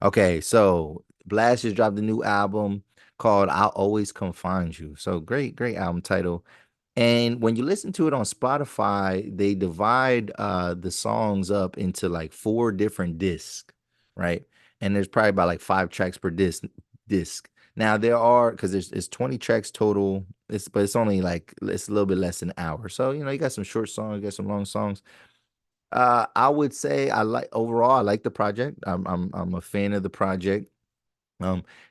Okay, so Blast just dropped a new album called I'll Always Come Find You. So great, great album title. And when you listen to it on Spotify, they divide the songs up into like four different discs, right? And there's probably about like 5 tracks per disc. Now there are, because it's 20 tracks total. But it's only like it's a little bit less than an hour. So you got some short songs, you got some long songs. I would say I like the project. I'm a fan of the project.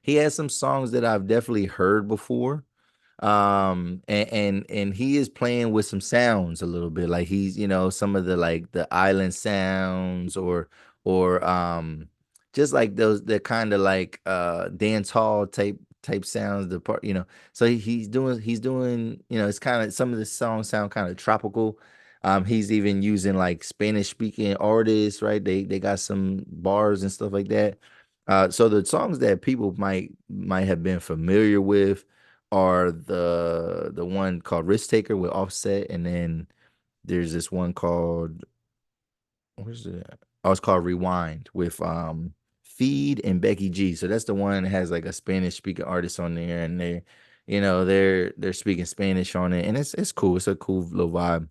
He has some songs that I've definitely heard before. And he is playing with some sounds a little bit, like he's some of the like the island sounds, or just like those, the kind of like dance hall type sounds, the part, so he's doing, it's kind of, some of the songs sound kind of tropical. He's even using like Spanish speaking artists, right? They got some bars and stuff like that. So the songs that people might have been familiar with are the one called Risk Taker with Offset, and then there's this one called, where's it? Oh, it's called Rewind with Feed and Becky G. So that's the one that has like a Spanish speaking artist on there, and they're speaking Spanish on it, and it's cool. It's a cool little vibe.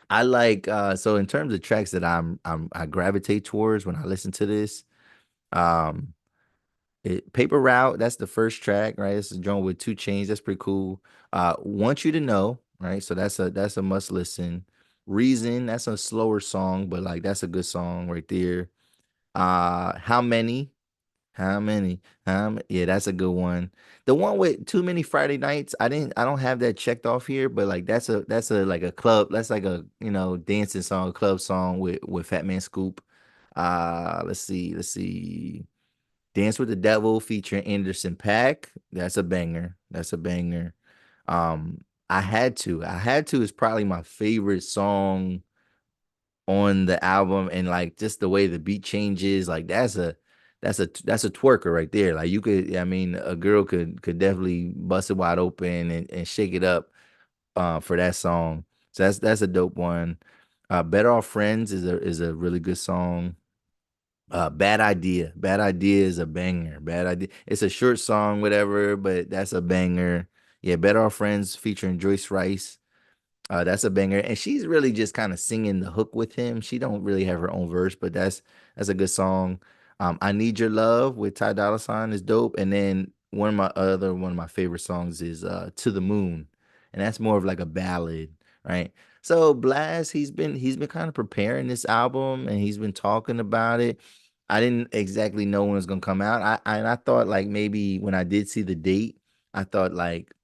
I like, so in terms of tracks that I gravitate towards when I listen to this, um Paper Route, that's the first track, right? It's a joint with 2 Chains. That's pretty cool. Want You to Know, right? So that's a must listen. Reason, that's a slower song, but like that's a good song right there. How Many? How Many? Yeah, that's a good one. The one with Too Many Friday Nights, I don't have that checked off here, but like that's a like a club, that's like a dancing song, club song with Fat Man Scoop. Let's see. Dance with the Devil featuring Anderson Paak. That's a banger. That's a banger. I Had To. I Had To is probably my favorite song on the album, and like just the way the beat changes, like that's a twerker right there. Like you could, I mean, a girl could definitely bust it wide open and shake it up for that song. So that's a dope one. Better Off Friends is a really good song. Bad Idea. Bad Idea is a banger. Bad Idea. It's a short song, whatever, but that's a banger. Yeah, Better Off Friends featuring Joyce Rice. That's a banger. And she's really just kind of singing the hook with him. She don't really have her own verse, but that's a good song. I Need Your Love with Ty Dolla $ign is dope. And then one of my favorite songs is To the Moon. And that's more of like a ballad, right? So Blast, he's been kind of preparing this album, and he's been talking about it. I didn't exactly know when it was gonna come out. And I thought like maybe when I did see the date, I thought like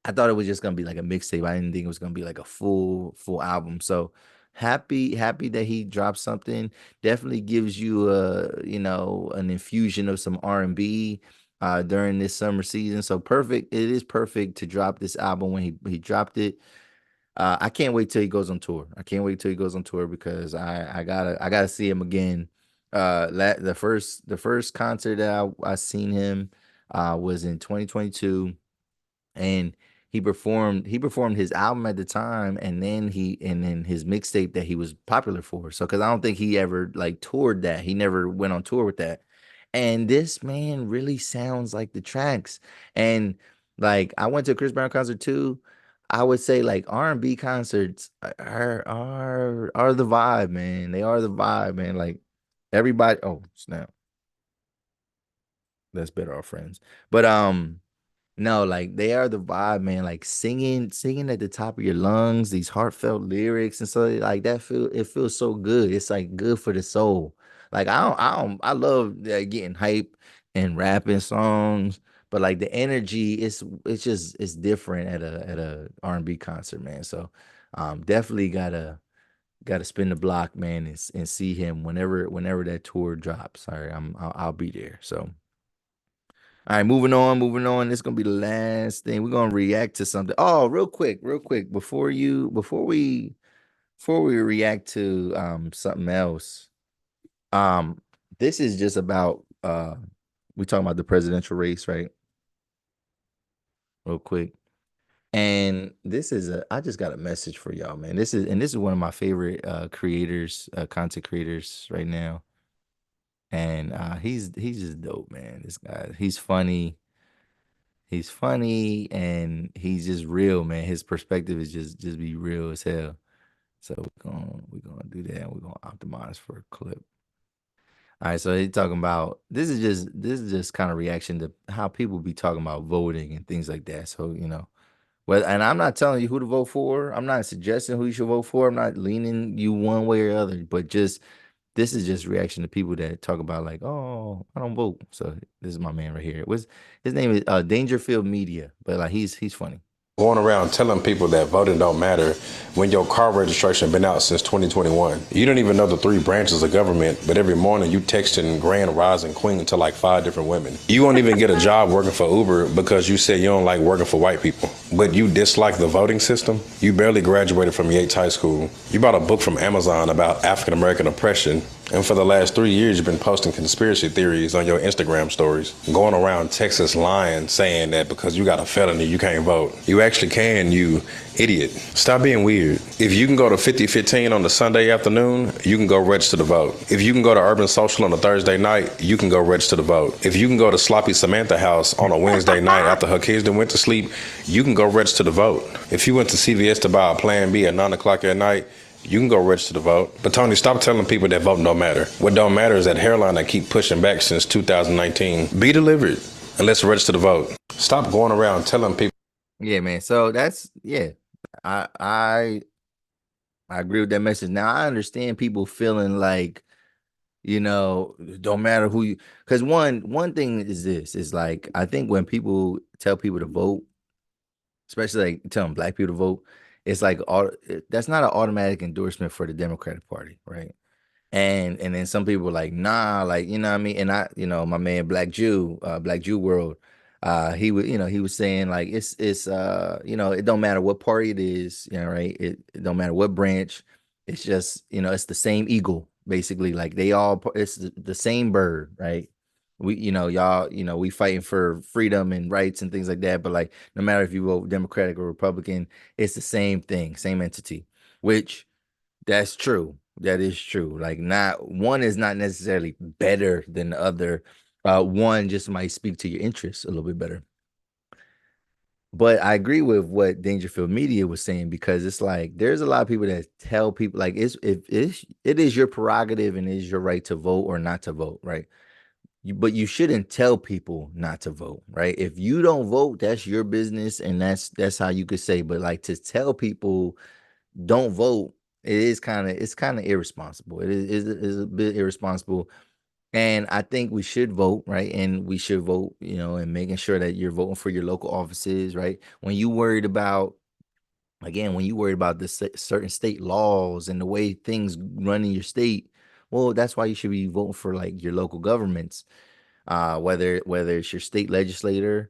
I thought it was just gonna be like a mixtape. I didn't think it was gonna be like a full album. So happy that he dropped something. Definitely gives you an infusion of some R&B during this summer season. So perfect. It is perfect to drop this album when he dropped it. I can't wait till he goes on tour. I can't wait till he goes on tour because I gotta see him again. The first concert that I seen him was in 2022, and he performed his album at the time, and then his mixtape that he was popular for. So because I don't think he ever like toured that. He never went on tour with that. And this man really sounds like the tracks. And like I went to a Chris Brown concert too. I would say like R&B concerts are the vibe, man. They are the vibe, man. Like everybody, oh snap, that's better off friends. But no, like they are the vibe, man. Like singing at the top of your lungs, these heartfelt lyrics and so like that feels so good. It's like good for the soul. Like I love getting hype and rapping songs, but like the energy, it's different at a R&B concert, man. So definitely gotta spin the block, man, and see him whenever that tour drops. All right, I'll be there. So all right, moving on. This is gonna be the last thing. We're gonna react to something. Oh, real quick, before we react to something else. Um, this is just about we talking about the presidential race, right? Real quick. And I just got a message for y'all, man. This is one of my favorite creators, content creators right now. And he's just dope, man. This guy, he's funny and he's just real, man. His perspective is just be real as hell. So we're gonna do that. We're gonna optimize for a clip. All right, so he's talking about this is just kind of reaction to how people be talking about voting and things like that. So well, and I'm not telling you who to vote for. I'm not suggesting who you should vote for. I'm not leaning you one way or other, but just this is just reaction to people that talk about like, oh, I don't vote. So this is my man right here. What's his name is Dangerfield Media, but like he's funny. Going around telling people that voting don't matter when your car registration been out since 2021. You don't even know the three branches of government, but every morning you texting Grand Rising Queen to like 5 different women. You won't even get a job working for Uber because you said you don't like working for white people. But you dislike the voting system? You barely graduated from Yates High School. You bought a book from Amazon about African American oppression. And for the last 3 years, you've been posting conspiracy theories on your Instagram stories, going around Texas lying, saying that because you got a felony, you can't vote. You actually can, you idiot. Stop being weird. If you can go to 5015 on the Sunday afternoon, you can go register to vote. If you can go to Urban Social on a Thursday night, you can go register to vote. If you can go to Sloppy Samantha house on a Wednesday night after her kids done went to sleep, you can go register to vote. If you went to CVS to buy a Plan B at 9 o'clock at night, you can go register to vote. But Tony, stop telling people that voting don't matter. What don't matter is that hairline that keep pushing back since 2019. Be delivered and let's register to vote. Stop going around telling people. Yeah, man. So I I agree with that message. Now I understand people feeling like don't matter who you because one thing is this is like I think when people tell people to vote, especially like telling black people to vote, it's like that's not an automatic endorsement for the Democratic Party, right? And then some people were like, nah, like, you know what I mean? And my man Black Jew World, he was saying like it don't matter what party it is, right? It don't matter what branch, it's just, it's the same eagle, basically. Like it's the same bird, right? Y'all, we fighting for freedom and rights and things like that. But like no matter if you vote Democratic or Republican, it's the same thing, same entity, which that's true. That is true. Like not one is not necessarily better than the other. One just might speak to your interests a little bit better. But I agree with what Dangerfield Media was saying because it's like there's a lot of people that tell people like it is your prerogative and it is your right to vote or not to vote, right? But you shouldn't tell people not to vote, right? If you don't vote, that's your business, and that's how you could say. But like to tell people don't vote, it's kind of irresponsible. It is a bit irresponsible, and I think we should vote, right? And we should vote, and making sure that you're voting for your local offices, right? When you worried about again, when you worry about the certain state laws and the way things run in your state, well, that's why you should be voting for like your local governments, whether it's your state legislators,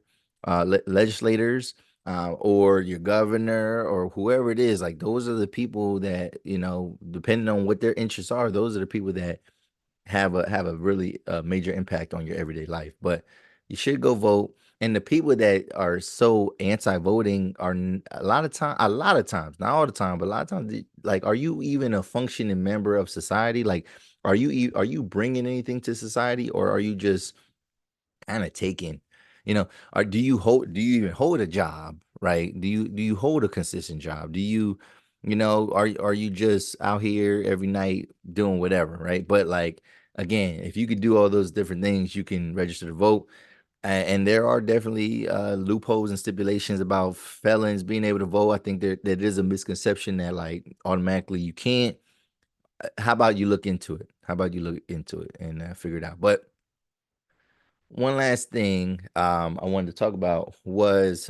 or your governor or whoever it is. Like those are the people that, depending on what their interests are, those are the people that have a really major impact on your everyday life. But you should go vote. And the people that are so anti-voting are a lot of times, not all the time, but a lot of times, like, are you even a functioning member of society? Like, are you bringing anything to society, or are you just kind of taking, or do you even hold a job, right? Do you hold a consistent job? Are you just out here every night doing whatever, right? But like, again, if you could do all those different things, you can register to vote. And there are definitely loopholes and stipulations about felons being able to vote. I think that is a misconception that like automatically you can't. How about you look into it? How about you look into it and figure it out? But one last thing I wanted to talk about was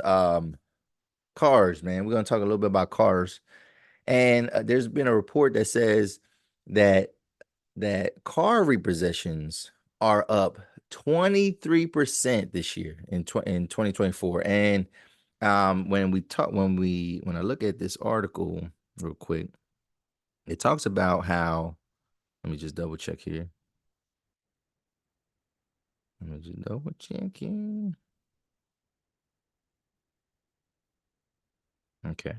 cars, man. We're going to talk a little bit about cars. And there's been a report that says that car repossessions are up 23% this year in 2024. And when I look at this article real quick, it talks about how, let me just double check here. Let me just double check here. Okay.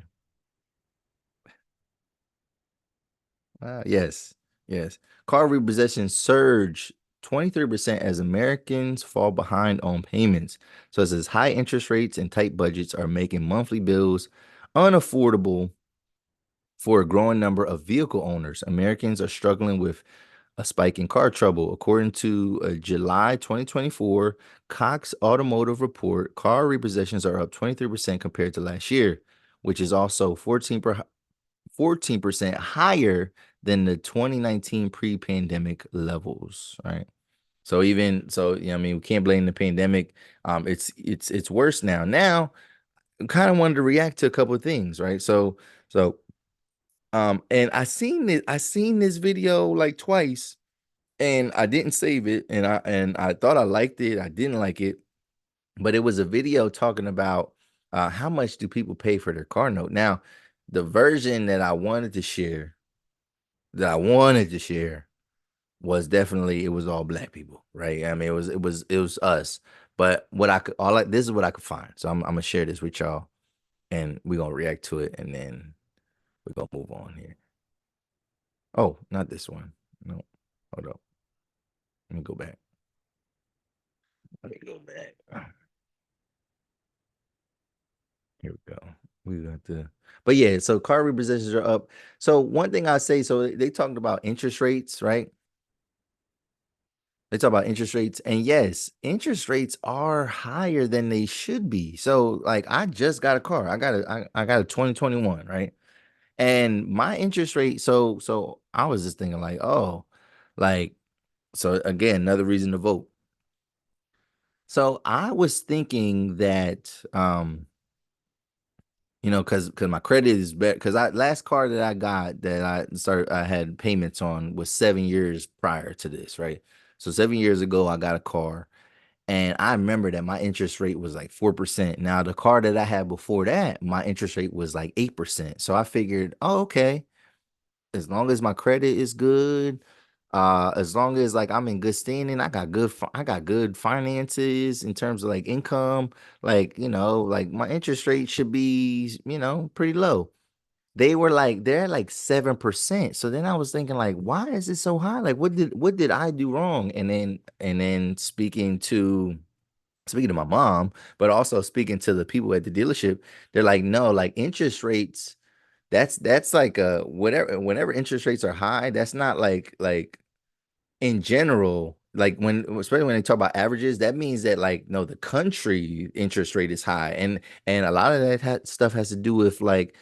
Yes, yes. Car repossessions surge 23% as Americans fall behind on payments. So it says high interest rates and tight budgets are making monthly bills unaffordable for a growing number of vehicle owners. Americans are struggling with a spike in car trouble. According to a July 2024 Cox Automotive report, car repossessions are up 23% compared to last year, which is also 14% higher than the 2019 pre-pandemic levels, right? So even so, I mean, we can't blame the pandemic. It's worse now. Now, I kind of wanted to react to a couple of things, right? And I seen this video like twice, and I didn't save it, and I thought I liked it. I didn't like it, but it was a video talking about how much do people pay for their car note. Now, the version that I wanted to share was definitely, it was all black people, right? I mean, it was us. But what I could all I, this is what I could find. So I'm gonna share this with y'all, and we're gonna react to it, and then we're gonna move on here. Oh, not this one. No, hold up. Let me go back. Let me go back. Here we go. We got the, but yeah, so car repossessions are up. So one thing I say, so they talked about interest rates, right? They talk about interest rates, and yes, interest rates are higher than they should be. So like, I just got a car. I got a 2021, right? And my interest rate, so I was just thinking like, oh, like, so again, another reason to vote. So I was thinking that because my credit is better. Because I last car that I got that I had payments on was 7 years prior to this, right? So 7 years ago, I got a car, and I remember that my interest rate was like 4%. Now the car that I had before that, my interest rate was like 8%. So I figured, oh, okay, as long as my credit is good, as long as like I'm in good standing, I got good finances in terms of like income, like, like my interest rate should be, pretty low. They're like 7%. So then I was thinking like, why is it so high? Like, what did I do wrong? And then speaking to my mom, but also speaking to the people at the dealership, they're like, no, like interest rates, that's like whenever interest rates are high, that's not like in general, like especially when they talk about averages, that means that like, no, the country interest rate is high. And a lot of that stuff has to do with like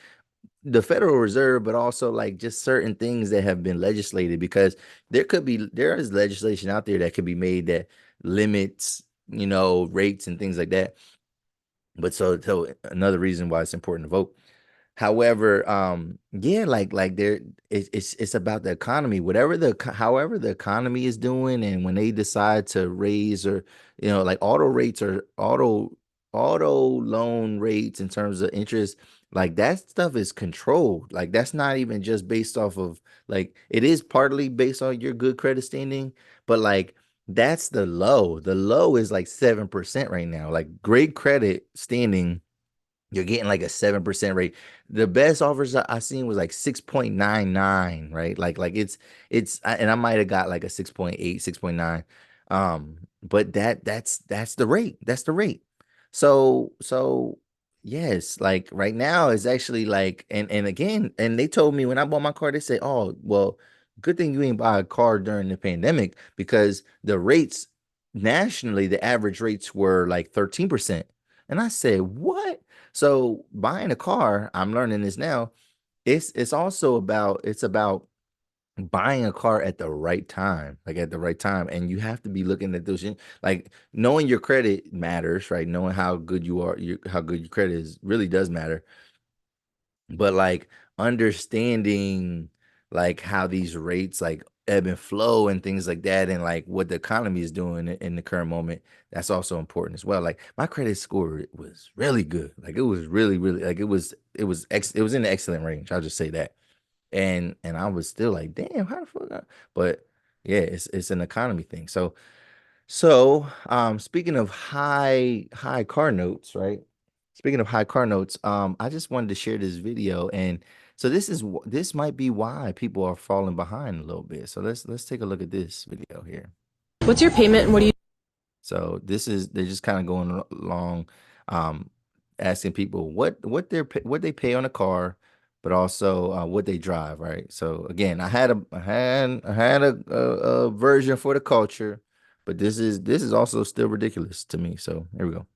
the Federal Reserve, but also like just certain things that have been legislated, because there is legislation out there that could be made that limits, rates and things like that. But so another reason why it's important to vote. However, yeah, like there, it's about the economy. Whatever however the economy is doing, and when they decide to raise or like auto rates or auto loan rates in terms of interest, like that stuff is controlled. Like that's not even just based off of like it is partly based on your good credit standing, but like that's the low. The low is like 7% right now. Like great credit standing you're getting like a 7% rate. The best offers I seen was like 6.99, right? Like and I might have got like a 6.8, 6.9. But that's the rate. That's the rate. So yes, like right now is actually like and again, and they told me when I bought my car, they said, "Oh, well, good thing you ain't buy a car during the pandemic because the rates nationally, the average rates were like 13%." And I said, "What?" So buying a car, I'm learning this now. It's also about buying a car at the right time, like at the right time, and you have to be looking at those like knowing your credit matters, right? Knowing how good you are, how good your credit is really does matter, but like understanding like how these rates like ebb and flow and things like that and like what the economy is doing in the current moment, that's also important as well. Like my credit score was really good, like it was really like it was in the excellent range, I'll just say that. And I was still like, damn, how the fuck but yeah, it's an economy thing. Speaking of high car notes, right? Speaking of high car notes, I just wanted to share this video, and so this might be why people are falling behind a little bit. So let's take a look at this video here. What's your payment and what do you So this is they're just kind of going along, um, asking people what they pay on a car, but also what they drive, right? So again, I had a version for the culture, but this is also still ridiculous to me. So here we go.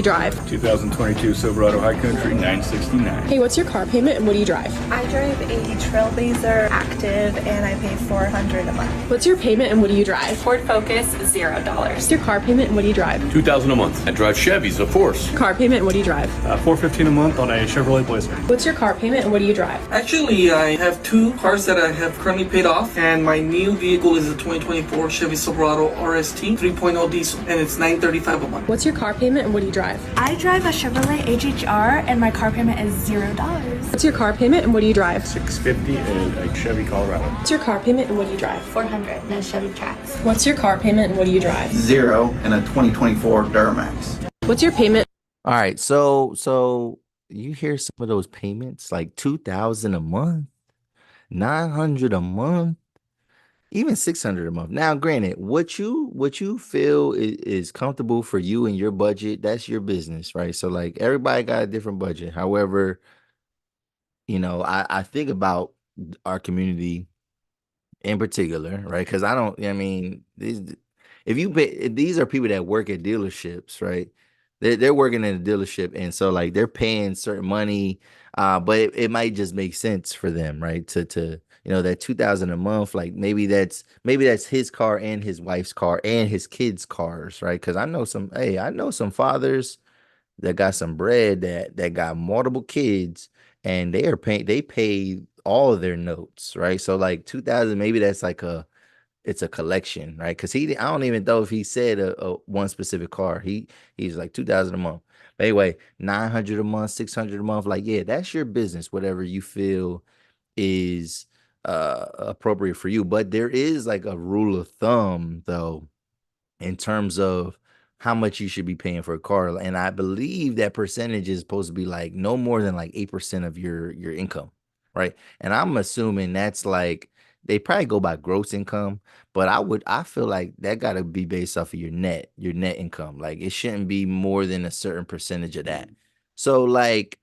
drive? 2022 Silverado High Country 969. Hey, what's your car payment and what do you drive? I drive a Trailblazer Active and I pay $400 a month. What's your payment and what do you drive? Ford Focus, $0. What's your car payment and what do you drive? $2,000 a month. I drive Chevys, of course. Car payment and what do you drive? $415 a month on a Chevrolet Blazer. What's your car payment and what do you drive? Actually, I have two cars that I have currently paid off, and my new vehicle is a 2024 Chevy Silverado RST 3.0 diesel, and it's $935 a month. What's your car payment and what do you drive? I drive a Chevrolet HHR and my car payment is $0. What's your car payment and what do you drive? $650 and a Chevy Colorado. What's your car payment and what do you drive? $400 and a Chevy Trax. What's your car payment and what do you drive? $0 and a 2024 Duramax. What's your payment? All right, so you hear some of those payments like 2,000 a month, 900 a month, even 600 a month. Now, granted, what you feel is comfortable for you and your budget, that's your business, right? So like everybody got a different budget. However, I think about our community in particular, right? Because I mean, if you pay, these are people that work at dealerships, right? They're working in a dealership, and so like they're paying certain money, but it might just make sense for them, right? To that 2,000 a month, like maybe that's his car and his wife's car and his kids' cars, right? Because I know some fathers that got some bread that got multiple kids and they pay all of their notes, right? So like 2,000, maybe that's like it's a collection, right? Because I don't even know if he said a one specific car. He's like 2,000 a month. But anyway, 900 a month, 600 a month, like yeah, that's your business, whatever you feel is appropriate for you. But there is like a rule of thumb though in terms of how much you should be paying for a car. And I believe that percentage is supposed to be like no more than like 8% of your income, right? And I'm assuming that's like they probably go by gross income, but I feel like that got to be based off of your net income. Like it shouldn't be more than a certain percentage of that. So like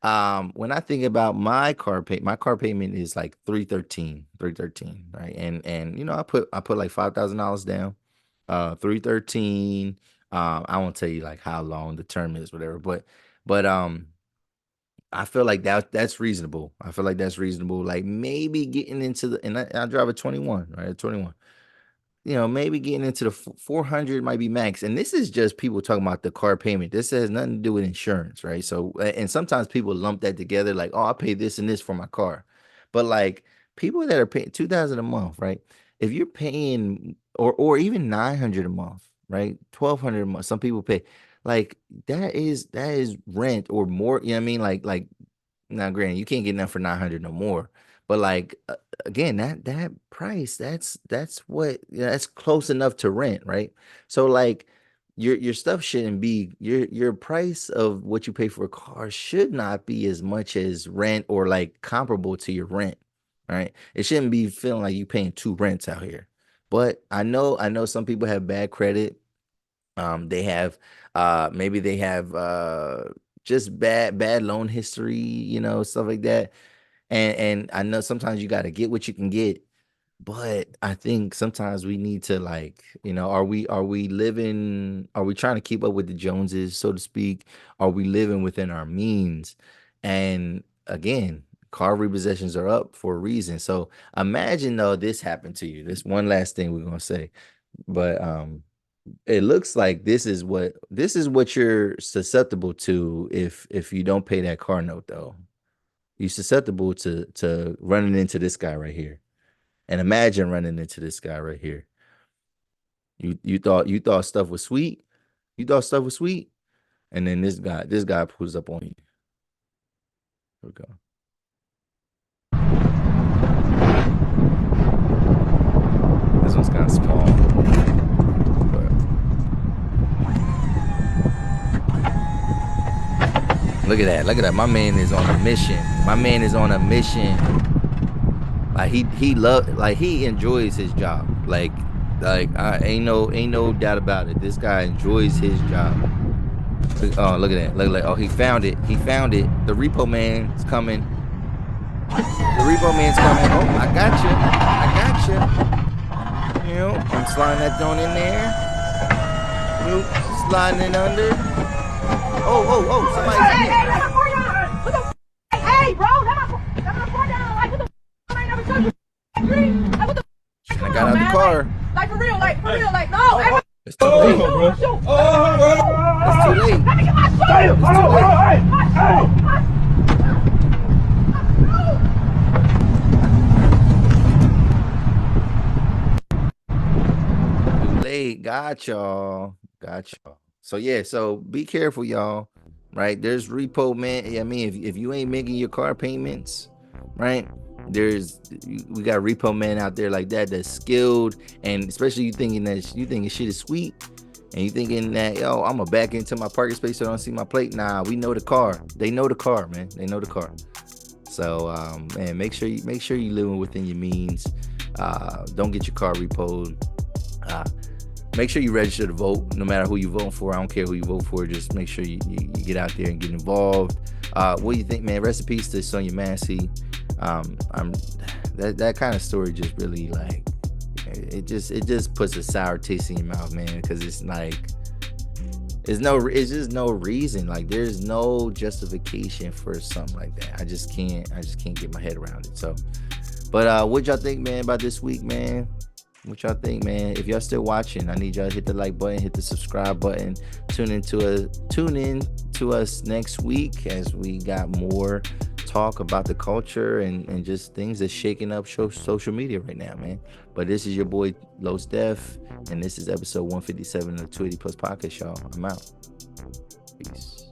when I think about my car payment is like 313, right? And I put like $5,000 down, 313. I won't tell you like how long the term is, whatever, but I feel like that's reasonable. I feel like that's reasonable. Like maybe getting into and I drive a 21, right? A 21. maybe getting into the 400 might be max. And this is just people talking about the car payment. This has nothing to do with insurance, right? So, and sometimes people lump that together, like, oh, I pay this and this for my car. But like people that are paying 2,000 a month, right? If you're paying or even 900 a month, right? 1,200 a month. Some people pay like that is rent or more. You know what I mean? Like now, granted, you can't get nothing for 900 no more. But like again, that price, that's what that's close enough to rent, right? So like your stuff shouldn't be your price of what you pay for a car should not be as much as rent or like comparable to your rent, right? It shouldn't be feeling like you paying two rents out here. But I know some people have bad credit. They have maybe they have just bad loan history, stuff like that. And I know sometimes you got to get what you can get, but I think sometimes we need to like, are we trying to keep up with the Joneses, so to speak? Are we living within our means? And again, car repossessions are up for a reason. So imagine though this happened to you. This one last thing we're gonna say. But it looks like this is what you're susceptible to if you don't pay that car note though. You're susceptible to running into this guy right here. And imagine running into this guy right here. You thought stuff was sweet. You thought stuff was sweet. And then this guy pulls up on you. Here we go. This one's kind of small. But look at that. Look at that. My man is on a mission. My man is on a mission. Like he enjoys his job. Like I ain't no doubt about it. This guy enjoys his job. Oh, look at that. Oh, he found it. He found it. The repo man's coming. The repo man's coming. Oh, I got you. I got you. I'm sliding that joint in there. Sliding it under. Oh, somebody's in here. Hey, bro, I got out the car. Like for real, no. It's too late, bro. It's too late. Too late. Got y'all. So yeah, so be careful, y'all. Right? There's repo man. I mean, if you ain't making your car payments, right? We got repo man out there like that's skilled, and especially you thinking shit is sweet, and you thinking that I'm gonna back into my parking space so I don't see my plate. Nah, we know the car. They know the car, man. They know the car. So man, make sure you living within your means. Don't get your car repoed. Make sure you register to vote, no matter who you vote for. I don't care who you vote for. Just make sure you get out there and get involved. What do you think, man? Rest in peace to Sonya Massey. That kind of story just really like it just puts a sour taste in your mouth, man, because it's like it's just no reason, like there's no justification for something like that. I just can't get my head around it. So but what y'all think, man, about this week, man? What y'all think, man? If y'all still watching, I need y'all to hit the like button, hit the subscribe button, tune in to us next week as we got more talk about the culture and just things that's shaking up social media right now, man. But this is your boy Blxst Def, and this is episode 157 of the 280 Plus podcast, y'all. I'm out. Peace.